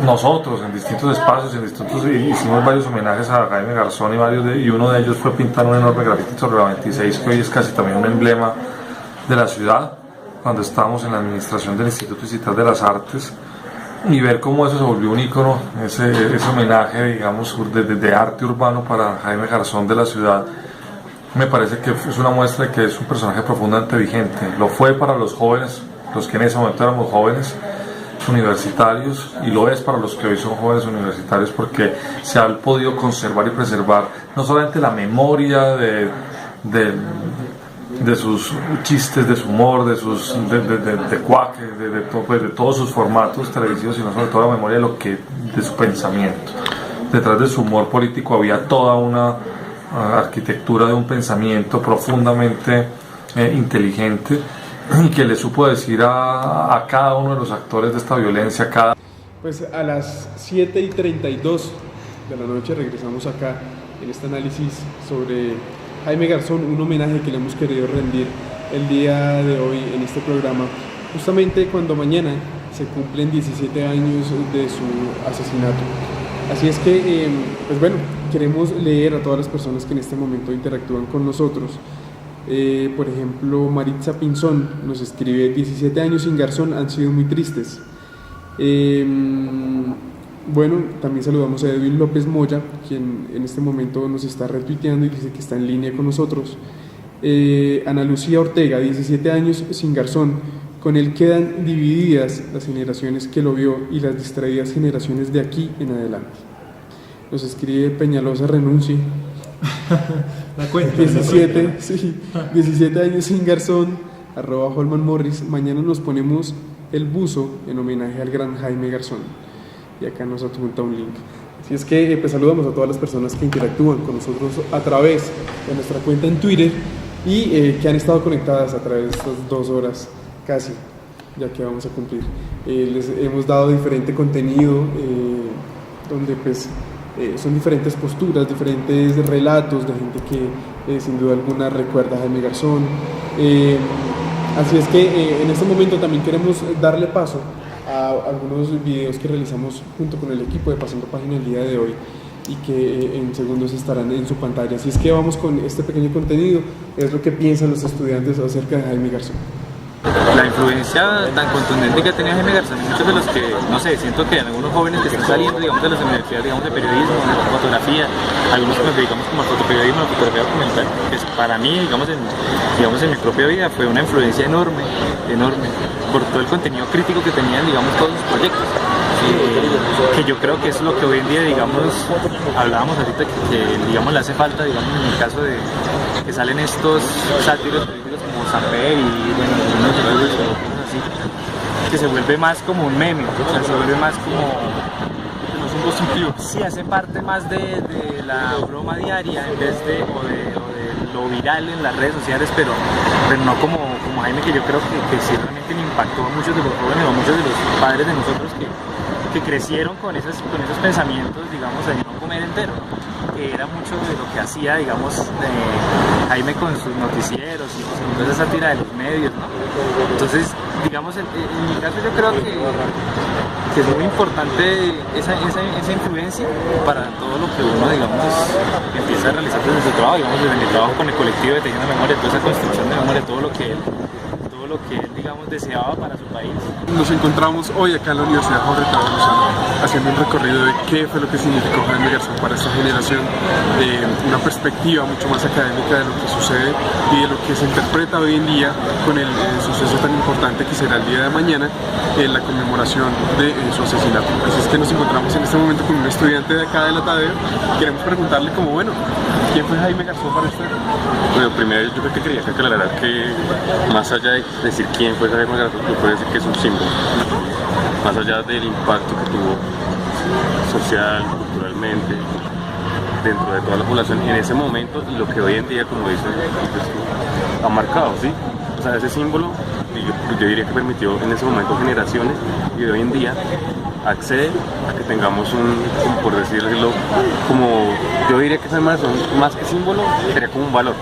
Nosotros en distintos espacios, hicimos varios homenajes a Jaime Garzón y uno de ellos fue pintar un enorme grafiti sobre la 26, que hoy es casi también un emblema de la ciudad, cuando estábamos en la administración del Instituto Distrital de las Artes, y ver cómo eso se volvió un ícono, ese homenaje, digamos, de arte urbano para Jaime Garzón de la ciudad. Me parece que es una muestra de que es un personaje profundamente vigente. Lo fue para los jóvenes, los que en ese momento éramos jóvenes universitarios, y lo es para los que hoy son jóvenes universitarios, porque se ha podido conservar y preservar no solamente la memoria de sus chistes, de su humor, de cuaque, de todos sus formatos televisivos, sino sobre todo la memoria de su pensamiento. Detrás de su humor político había toda una arquitectura de un pensamiento profundamente inteligente, y que le supo decir a cada uno de los actores de esta violencia, Pues a las 7:32 de la noche regresamos acá en este análisis sobre Jaime Garzón, un homenaje que le hemos querido rendir el día de hoy en este programa, justamente cuando mañana se cumplen 17 años de su asesinato. Así es que, queremos leer a todas las personas que en este momento interactúan con nosotros. Por ejemplo, Maritza Pinzón nos escribe: 17 años sin Garzón han sido muy tristes. También saludamos a Edwin López Moya, quien en este momento nos está retuiteando y dice que está en línea con nosotros. Ana Lucía Ortega: 17 años sin Garzón, con él quedan divididas las generaciones que lo vio y las distraídas generaciones de aquí en adelante. Nos escribe Peñalosa: renuncie. La cuenta. 17 años sin Garzón, @Holman Morris. Mañana nos ponemos el buzo en homenaje al gran Jaime Garzón. Y acá nos adjunta un link. Así es que saludamos a todas las personas que interactúan con nosotros a través de nuestra cuenta en Twitter y que han estado conectadas a través de estas 2 horas casi, ya que vamos a cumplir. Les hemos dado diferente contenido donde son diferentes posturas, diferentes relatos de gente que sin duda alguna recuerda a Jaime Garzón. Así es que en este momento también queremos darle paso a algunos videos que realizamos junto con el equipo de Pasando Página el día de hoy y que en segundos estarán en su pantalla. Así es que vamos con este pequeño contenido, es lo que piensan los estudiantes acerca de Jaime Garzón. La influencia tan contundente que ha tenido Jaime Garzón, muchos de los que, no sé, siento que algunos jóvenes que están saliendo, digamos, de las universidades, digamos, de periodismo, de fotografía, algunos que nos dedicamos como al fotoperiodismo, a la fotografía documental, pues para mí, digamos, en mi propia vida fue una influencia enorme, por todo el contenido crítico que tenían, digamos, todos sus proyectos. Que yo creo que es lo que hoy en día, digamos, hablábamos ahorita que digamos, le hace falta, digamos, en el caso de que salen estos sátiros políticos como Samper y bueno, algunos así, que se vuelve más como un meme, o sea, se vuelve más como un positivo. Sí, hace parte más de la broma diaria en vez de lo viral en las redes sociales, pero no como Jaime, que yo creo que sí realmente le impactó a muchos de los jóvenes o a muchos de los padres de nosotros que crecieron con esos pensamientos, digamos, de no comer entero, que era mucho de lo que hacía, digamos, Jaime con sus noticieros y con toda esa sátira de los medios, ¿no? Entonces, digamos, en mi caso yo creo que es muy importante esa influencia para todo lo que uno, digamos, empieza a realizar desde su trabajo, digamos, desde mi trabajo con el colectivo de Tejiendo Memoria, toda esa construcción de memoria, todo lo que símbolo que él, digamos, deseaba para su país. Nos encontramos hoy acá en la Universidad Jorge Tadeo Lozano haciendo un recorrido de qué fue lo que significó Jaime Garzón para esta generación, una perspectiva mucho más académica de lo que sucede y de lo que se interpreta hoy en día con el suceso tan importante que será el día de mañana, la conmemoración de su asesinato. Así es que nos encontramos en este momento con un estudiante de acá de la Tadeo. Queremos preguntarle como, bueno, ¿quién fue Jaime Garzón para usted? Bueno, primero yo creo que quería aclarar que más allá de decir quién fue Jaime Garzón, yo puedo decir que es un símbolo. Más allá del impacto que tuvo social, culturalmente, dentro de toda la población en ese momento y lo que hoy en día, como dices tú, ha marcado, ¿sí? O sea, ese símbolo, yo diría que permitió en ese momento generaciones y de hoy en día accede a que tengamos como por decirlo, como yo diría que Jaime Garzón, más que símbolo, sería como un valor.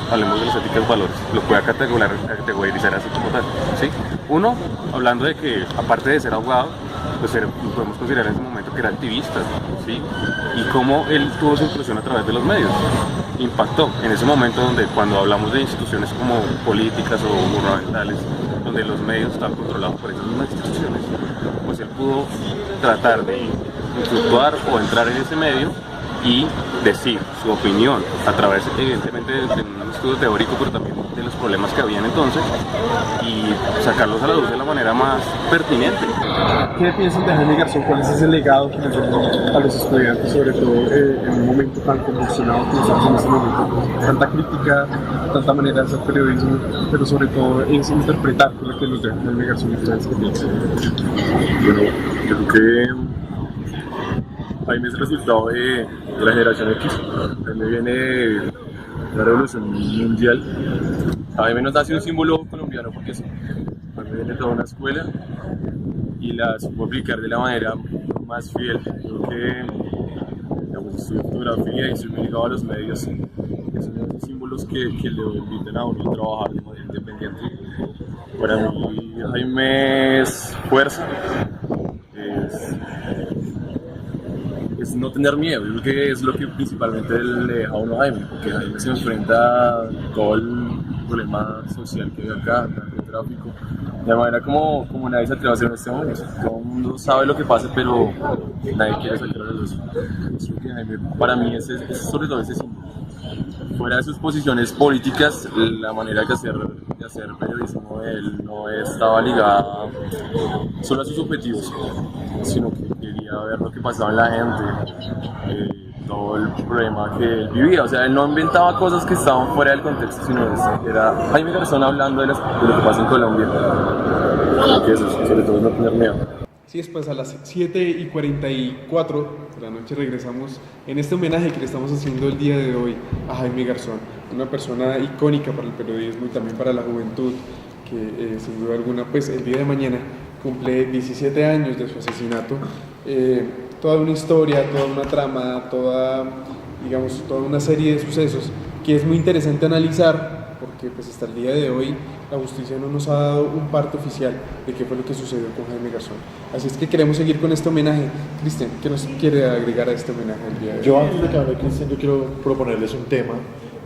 Hablemos de los éticos valores, lo pueda categorizar así como tal, ¿sí? Uno, hablando de que aparte de ser abogado, pues podemos considerar en ese momento que era activista, ¿sí? Y cómo él tuvo su inclusión a través de los medios, impactó en ese momento donde cuando hablamos de instituciones como políticas o gubernamentales, donde los medios están controlados por esas mismas instituciones, pues él pudo tratar de fluctuar o entrar en ese medio y decir su opinión a través evidentemente de un estudio teórico, pero también de los problemas que habían entonces y sacarlos a la luz de la manera más pertinente. ¿Qué piensan de Jaime Garzón? ¿Cuál es ese legado que nos deja a los estudiantes, sobre todo en un momento tan convulsionado que estamos en este momento? Tanta crítica, tanta manera de hacer periodismo, pero sobre todo es interpretar lo que nos deja Jaime Garzón. ¿Ustedes qué piensan? Bueno, yo creo que Jaime es el resultado de la generación X. Jaime viene de la revolución mundial. Jaime nos hace un símbolo colombiano porque sí. Jaime viene de toda una escuela y la supo aplicar de la manera más fiel. Creo que estudio fotografía y estoy muy ligado a los medios. Son esos símbolos que le invitan a uno a trabajar de manera independiente. Para mí Jaime es fuerza. Es no tener miedo, yo creo que es lo que principalmente le deja a uno a Jaime, porque Jaime se enfrenta a todo el problema social que hay acá, el tráfico, de manera como nadie se atreve a hacer en este momento. Todo el mundo sabe lo que pasa, pero nadie quiere sacar a la luz. Creo que Jaime, para mí, es sobre todo ese símbolo. Fuera de sus posiciones políticas, la manera de hacer periodismo de él no estaba ligada solo a sus objetivos, sino que quería ver lo que pasaba en la gente, todo el problema que él vivía. O sea, él no inventaba cosas que estaban fuera del contexto, sino era Jaime Garzón hablando de lo que pasa en Colombia. Que eso, sobre todo, es no tener miedo. Sí, pues a las 7:44 de la noche regresamos en este homenaje que le estamos haciendo el día de hoy a Jaime Garzón, una persona icónica para el periodismo y también para la juventud, que sin duda alguna, pues el día de mañana cumple 17 años de su asesinato. Toda una historia, toda una trama, toda una serie de sucesos que es muy interesante analizar, porque pues hasta el día de hoy la justicia no nos ha dado un parte oficial de qué fue lo que sucedió con Jaime Garzón. Así es que queremos seguir con este homenaje. Cristian, ¿qué nos quiere agregar a este homenaje el día de hoy? Yo antes de que hable Cristian, yo quiero proponerles un tema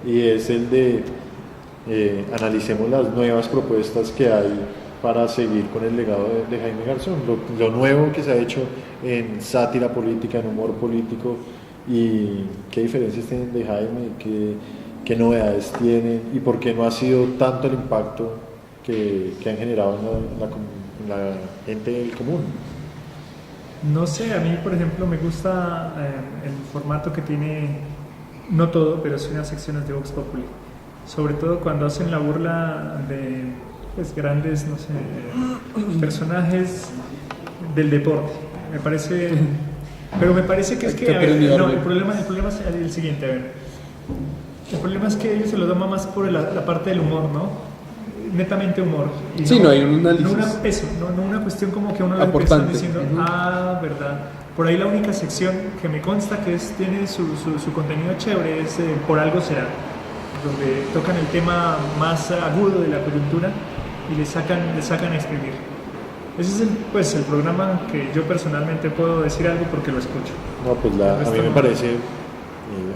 y es el de analicemos las nuevas propuestas que hay para seguir con el legado de Jaime Garzón, lo nuevo que se ha hecho en sátira política, en humor político, y qué diferencias tienen de Jaime, qué novedades tienen y por qué no ha sido tanto el impacto que han generado en la gente del común. No sé, a mí por ejemplo me gusta el formato que tiene, no todo, pero sí unas secciones de Vox Populi, sobre todo cuando hacen la burla de pues, grandes, no sé, personajes del deporte. Me parece que es que, a ver, no, el problema es el siguiente, a ver. El problema es que ellos se lo toman más por la parte del humor, ¿no? Netamente humor. Y sí, no hay un análisis. No una cuestión como que uno lo está diciendo, verdad. Por ahí la única sección que me consta que tiene su contenido chévere es Por algo será, donde tocan el tema más agudo de la coyuntura y le sacan a exprimir. Ese es el programa que yo personalmente puedo decir algo porque lo escucho. No, pues a mí me parece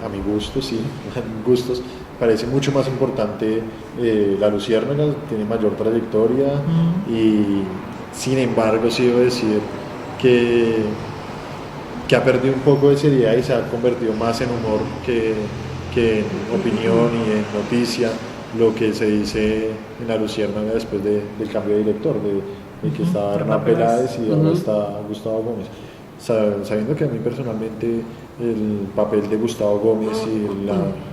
a mi gusto, sí, a mis gustos, parece mucho más importante La Luciérnaga, tiene mayor trayectoria y sin embargo sí debo decir que ha perdido un poco de seriedad y se ha convertido más en humor que en opinión y en noticia, lo que se dice en La Luciérnaga después del cambio de director, de que estaba Hernán Peláez y ahora está Gustavo Gómez. Sabiendo que a mí personalmente el papel de Gustavo Gómez y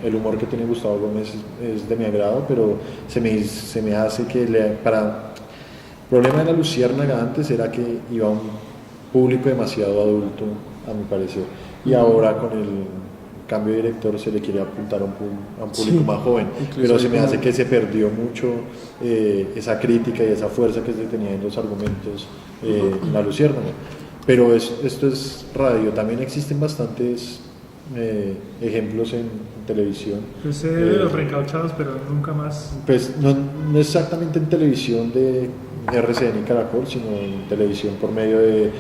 el humor que tiene Gustavo Gómez es de mi agrado, pero se me hace que el problema de La Luciérnaga antes era que iba a un público demasiado adulto, a mi parecer, y ahora con el cambio de director se le quiere apuntar a un público más joven, pero se me hace que se perdió mucho esa crítica y esa fuerza que se tenía en los argumentos en La Luciérnaga. Pero esto es radio, también existen bastantes ejemplos en televisión. Yo sé de los reencauchados, pero nunca más. Pues no exactamente en televisión de RCN y Caracol, sino en televisión por medio de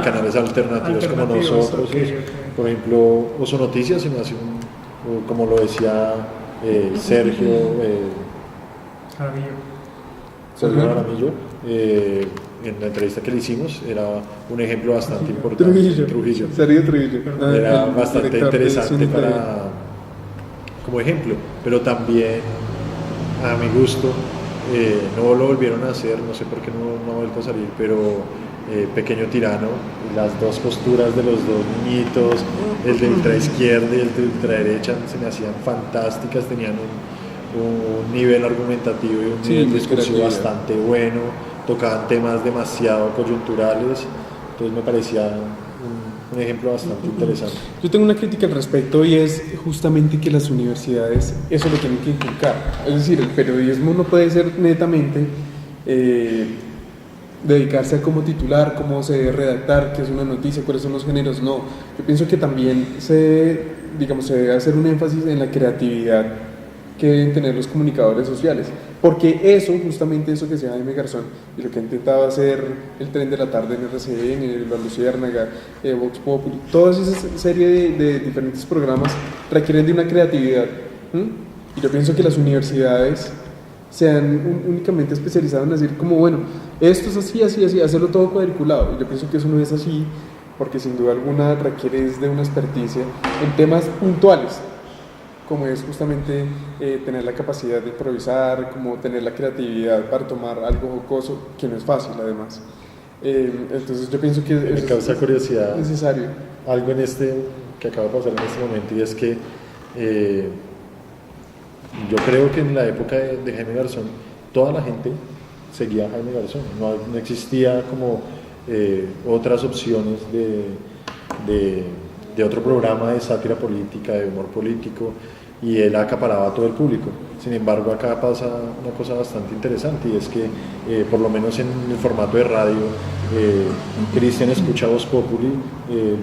canales alternativos como nosotros. Okay. Por ejemplo, Oso Noticias, se me hace como lo decía Sergio Jaramillo, en la entrevista que le hicimos, era un ejemplo bastante importante. Trujillo. Sergio Trujillo. Era bastante interesante como ejemplo, pero también a mi gusto no lo volvieron a hacer, no sé por qué no ha vuelto a salir, pero Pequeño Tirano, las dos posturas de los dos niñitos, el de ultra izquierda y el de ultra derecha, se me hacían fantásticas, tenían un nivel argumentativo y un nivel discursivo bastante bueno, tocaban temas demasiado coyunturales, entonces me parecía un ejemplo bastante interesante. Yo tengo una crítica al respecto y es justamente que las universidades eso lo tienen que inculcar, es decir, el periodismo no puede ser netamente dedicarse a cómo titular, cómo se debe redactar, qué es una noticia, cuáles son los géneros, no, yo pienso que también se debe hacer un énfasis en la creatividad que deben tener los comunicadores sociales, porque eso, justamente eso que se llama Jaime Garzón y lo que ha intentado hacer el Tren de la Tarde en RCN, La Luciérnaga, Vox Populi, toda esa serie de diferentes programas requieren de una creatividad, y yo pienso que las universidades se han únicamente especializado en decir como, bueno, esto es así, así, así, hacerlo todo cuadriculado, y yo pienso que eso no es así, porque sin duda alguna requiere de una experticia en temas puntuales, como es justamente tener la capacidad de improvisar, como tener la creatividad para tomar algo jocoso, que no es fácil además. Entonces yo pienso que me causa curiosidad necesario. Algo que acaba de pasar en este momento, y es que yo creo que en la época de Jaime Garzón toda la gente seguía a Jaime Garzón, no existía como otras opciones de otro programa de sátira política, de humor político, y él acaparaba a todo el público. Sin embargo, acá pasa una cosa bastante interesante, y es que por lo menos en el formato de radio, Cristian escucha Voz Populi,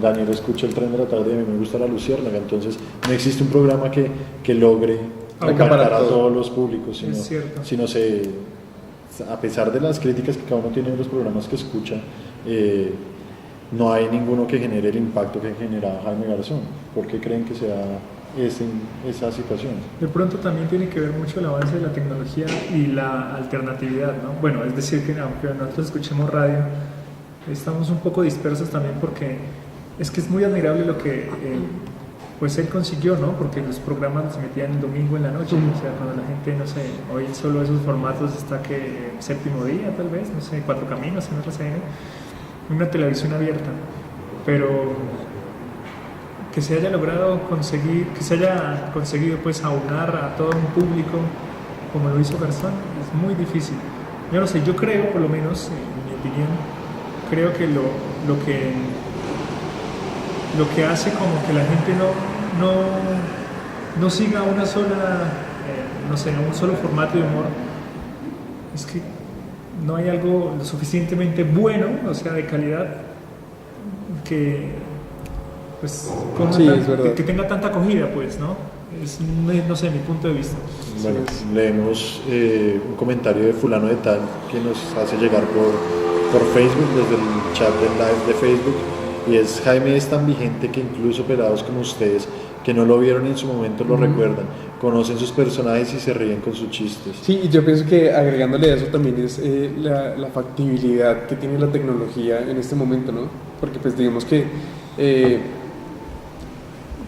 Daniel escucha El Tren de la Tarde, y a mí me gusta La Luciérnaga. Entonces no existe un programa que logre acaparar a todos los públicos, sino a pesar de las críticas que cada uno tiene de los programas que escucha, no hay ninguno que genere el impacto que genera Jaime Garzón. ¿Por qué creen que sea esa situación? De pronto también tiene que ver mucho el avance de la tecnología y la alternatividad, ¿no? Bueno, es decir, que aunque nosotros escuchemos radio, estamos un poco dispersos también, porque es muy admirable lo que pues él consiguió, ¿no? Porque los programas los metían el domingo en la noche, o sea, cuando la gente, no sé, hoy solo esos formatos está que Séptimo Día, tal vez, no sé, Cuatro Caminos en RCN, una televisión abierta, pero que se haya logrado conseguir, que se haya conseguido pues aunar a todo un público como lo hizo Garzón, es muy difícil. Yo no sé, yo creo, por lo menos, en mi opinión, creo que lo que hace como que la gente no siga una sola, no sé, un solo formato de humor, es que no hay algo lo suficientemente bueno, o sea, de calidad, que pues que tenga tanta acogida, pues, ¿no? Es, no sé, mi punto de vista. Bueno, leemos un comentario de fulano de tal que nos hace llegar por Facebook, desde el chat del live de Facebook, y es: Jaime es tan vigente que incluso pelados como ustedes que no lo vieron en su momento lo recuerdan, conocen sus personajes y se ríen con sus chistes. Sí, y yo pienso que agregándole a eso también es la factibilidad que tiene la tecnología en este momento, ¿no? Porque pues digamos que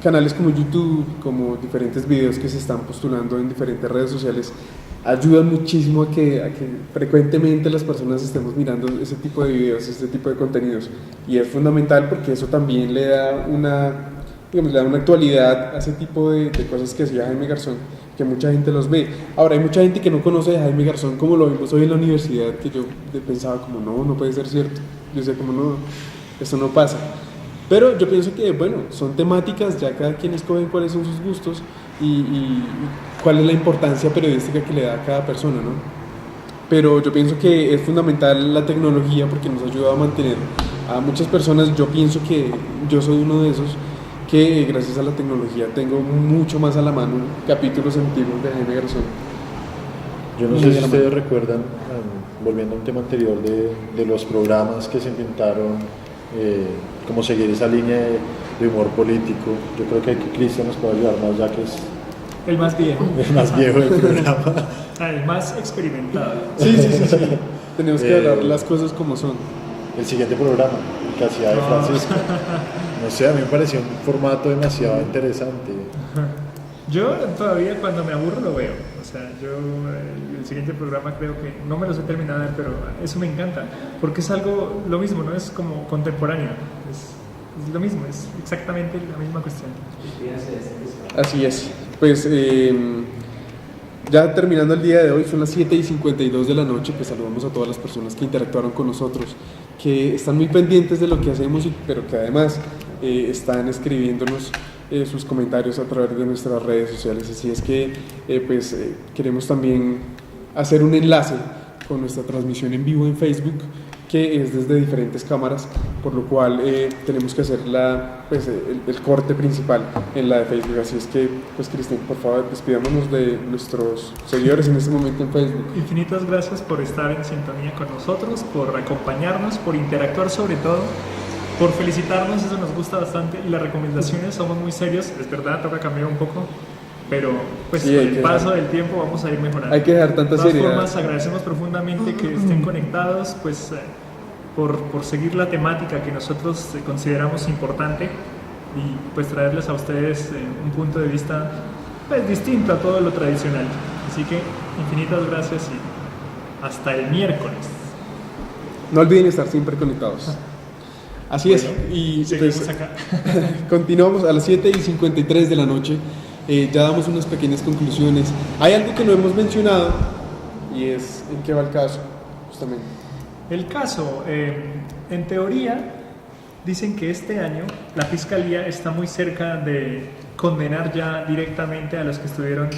canales como YouTube, como diferentes videos que se están postulando en diferentes redes sociales, ayudan muchísimo a que frecuentemente las personas estemos mirando ese tipo de videos, este tipo de contenidos. Y es fundamental porque eso también le da le da una actualidad a ese tipo de cosas que hacía Jaime Garzón, que mucha gente los ve. Ahora, hay mucha gente que no conoce a Jaime Garzón como lo vimos hoy en la universidad, que yo pensaba como, no puede ser cierto. Yo decía como, no, esto no pasa. Pero yo pienso que, bueno, son temáticas, ya cada quien escoge cuáles son sus gustos y cuál es la importancia periodística que le da a cada persona, ¿no? Pero yo pienso que es fundamental la tecnología porque nos ayuda a mantener a muchas personas. Yo pienso que yo soy uno de esos que gracias a la tecnología tengo mucho más a la mano capítulos antiguos de Jaime Garzón. Yo no sé si ustedes recuerdan, volviendo a un tema anterior, de los programas que se intentaron como seguir esa línea de humor político. Yo creo que aquí Cristian nos puede ayudar más, ya que es el más viejo. El más viejo del programa. El más experimentado. Sí. Tenemos que hablar las cosas como son. El siguiente programa, el que hacía de Francisco. No sé, a mí me pareció un formato demasiado interesante. Yo todavía cuando me aburro lo veo. O sea, yo el siguiente programa creo que no me los he terminado, pero eso me encanta. Porque es algo, lo mismo, ¿no? Es como contemporáneo. Es lo mismo, es exactamente la misma cuestión. Así es. Pues ya terminando el día de hoy, son las 7:52 de la noche, pues saludamos a todas las personas que interactuaron con nosotros, que están muy pendientes de lo que hacemos, pero que además están escribiéndonos sus comentarios a través de nuestras redes sociales. Así es que queremos también hacer un enlace con nuestra transmisión en vivo en Facebook, que es desde diferentes cámaras, por lo cual tenemos que hacer el corte principal en la de Facebook. Así es que, pues Cristian, por favor, despidámonos de nuestros seguidores en este momento en Facebook. Infinitas gracias por estar en sintonía con nosotros, por acompañarnos, por interactuar sobre todo, por felicitarnos, eso nos gusta bastante, y las recomendaciones somos muy serios, es verdad, toca cambiar un poco, pero pues sí, con el paso del tiempo vamos a ir mejorando. Hay que dejar tanta seriedad. De todas formas, agradecemos profundamente que estén conectados, pues por seguir la temática que nosotros consideramos importante y pues traerles a ustedes un punto de vista pues distinto a todo lo tradicional. Así que infinitas gracias y hasta el miércoles. No olviden estar siempre conectados. Así es, y pues, acá. Continuamos a las 7:53 de la noche. Ya damos unas pequeñas conclusiones. Hay algo que no hemos mencionado y es en qué va el caso, justamente. El caso, en teoría, dicen que este año la Fiscalía está muy cerca de condenar ya directamente a los que estuvieron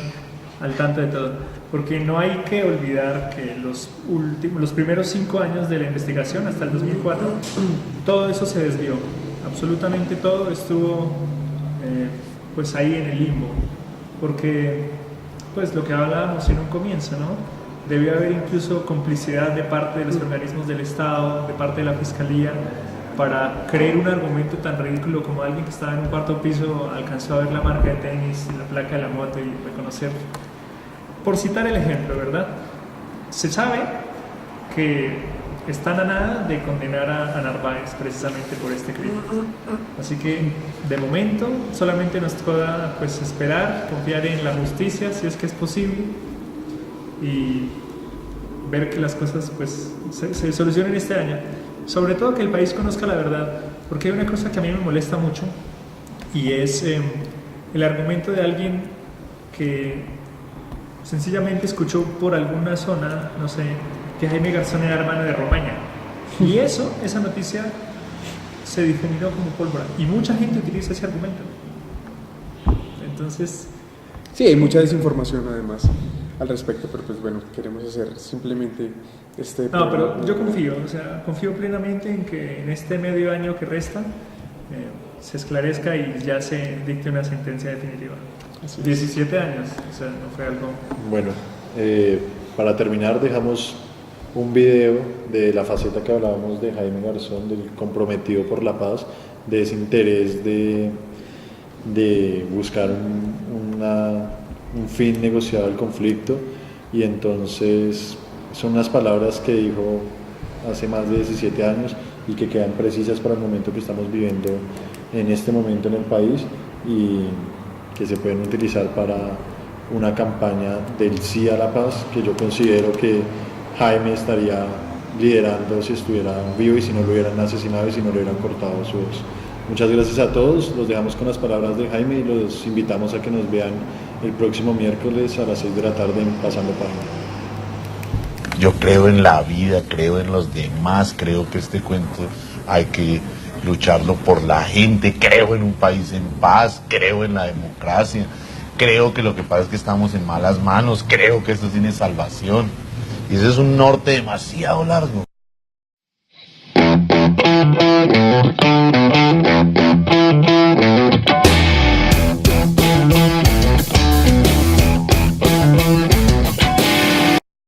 al tanto de todo, porque no hay que olvidar que los primeros 5 años de la investigación, hasta el 2004, todo eso se desvió, absolutamente todo estuvo pues ahí en el limbo, porque pues lo que hablábamos en un comienzo, ¿no? Debió haber incluso complicidad de parte de los organismos del Estado, de parte de la Fiscalía, para creer un argumento tan ridículo como alguien que estaba en un cuarto piso alcanzó a ver la marca de tenis, la placa de la moto y reconocer. Por citar el ejemplo, ¿verdad? Se sabe que están a nada de condenar a Narváez precisamente por este crimen. Así que, de momento, solamente nos toca pues, esperar, confiar en la justicia, si es que es posible, y ver que las cosas pues, se solucionen este año. Sobre todo que el país conozca la verdad, porque hay una cosa que a mí me molesta mucho, y es el argumento de alguien que sencillamente escuchó por alguna zona, no sé, que Jaime Garzón era hermano de Romaña. Y esa noticia se difuminó como pólvora. Y mucha gente utiliza ese argumento. Entonces... Sí, hay mucha desinformación además al respecto, pero pues bueno, queremos hacer simplemente No, pero yo confío plenamente en que en este medio año que resta se esclarezca y ya se dicte una sentencia definitiva. 17 años, o sea, no fue algo... Bueno, para terminar dejamos un video de la faceta que hablábamos de Jaime Garzón, del comprometido por la paz, de ese interés de de buscar un fin negociado al conflicto, y entonces son unas palabras que dijo hace más de 17 años y que quedan precisas para el momento que estamos viviendo en este momento en el país, y que se pueden utilizar para una campaña del sí a la paz, que yo considero que Jaime estaría liderando si estuviera vivo y si no lo hubieran asesinado y si no le hubieran cortado su voz. Muchas gracias a todos, los dejamos con las palabras de Jaime y los invitamos a que nos vean el próximo miércoles a las 6 de la tarde en Pasando Página. Yo creo en la vida, creo en los demás, creo que este cuento hay que lucharlo por la gente, creo en un país en paz, creo en la democracia, creo que lo que pasa es que estamos en malas manos, creo que esto tiene salvación, y ese es un norte demasiado largo.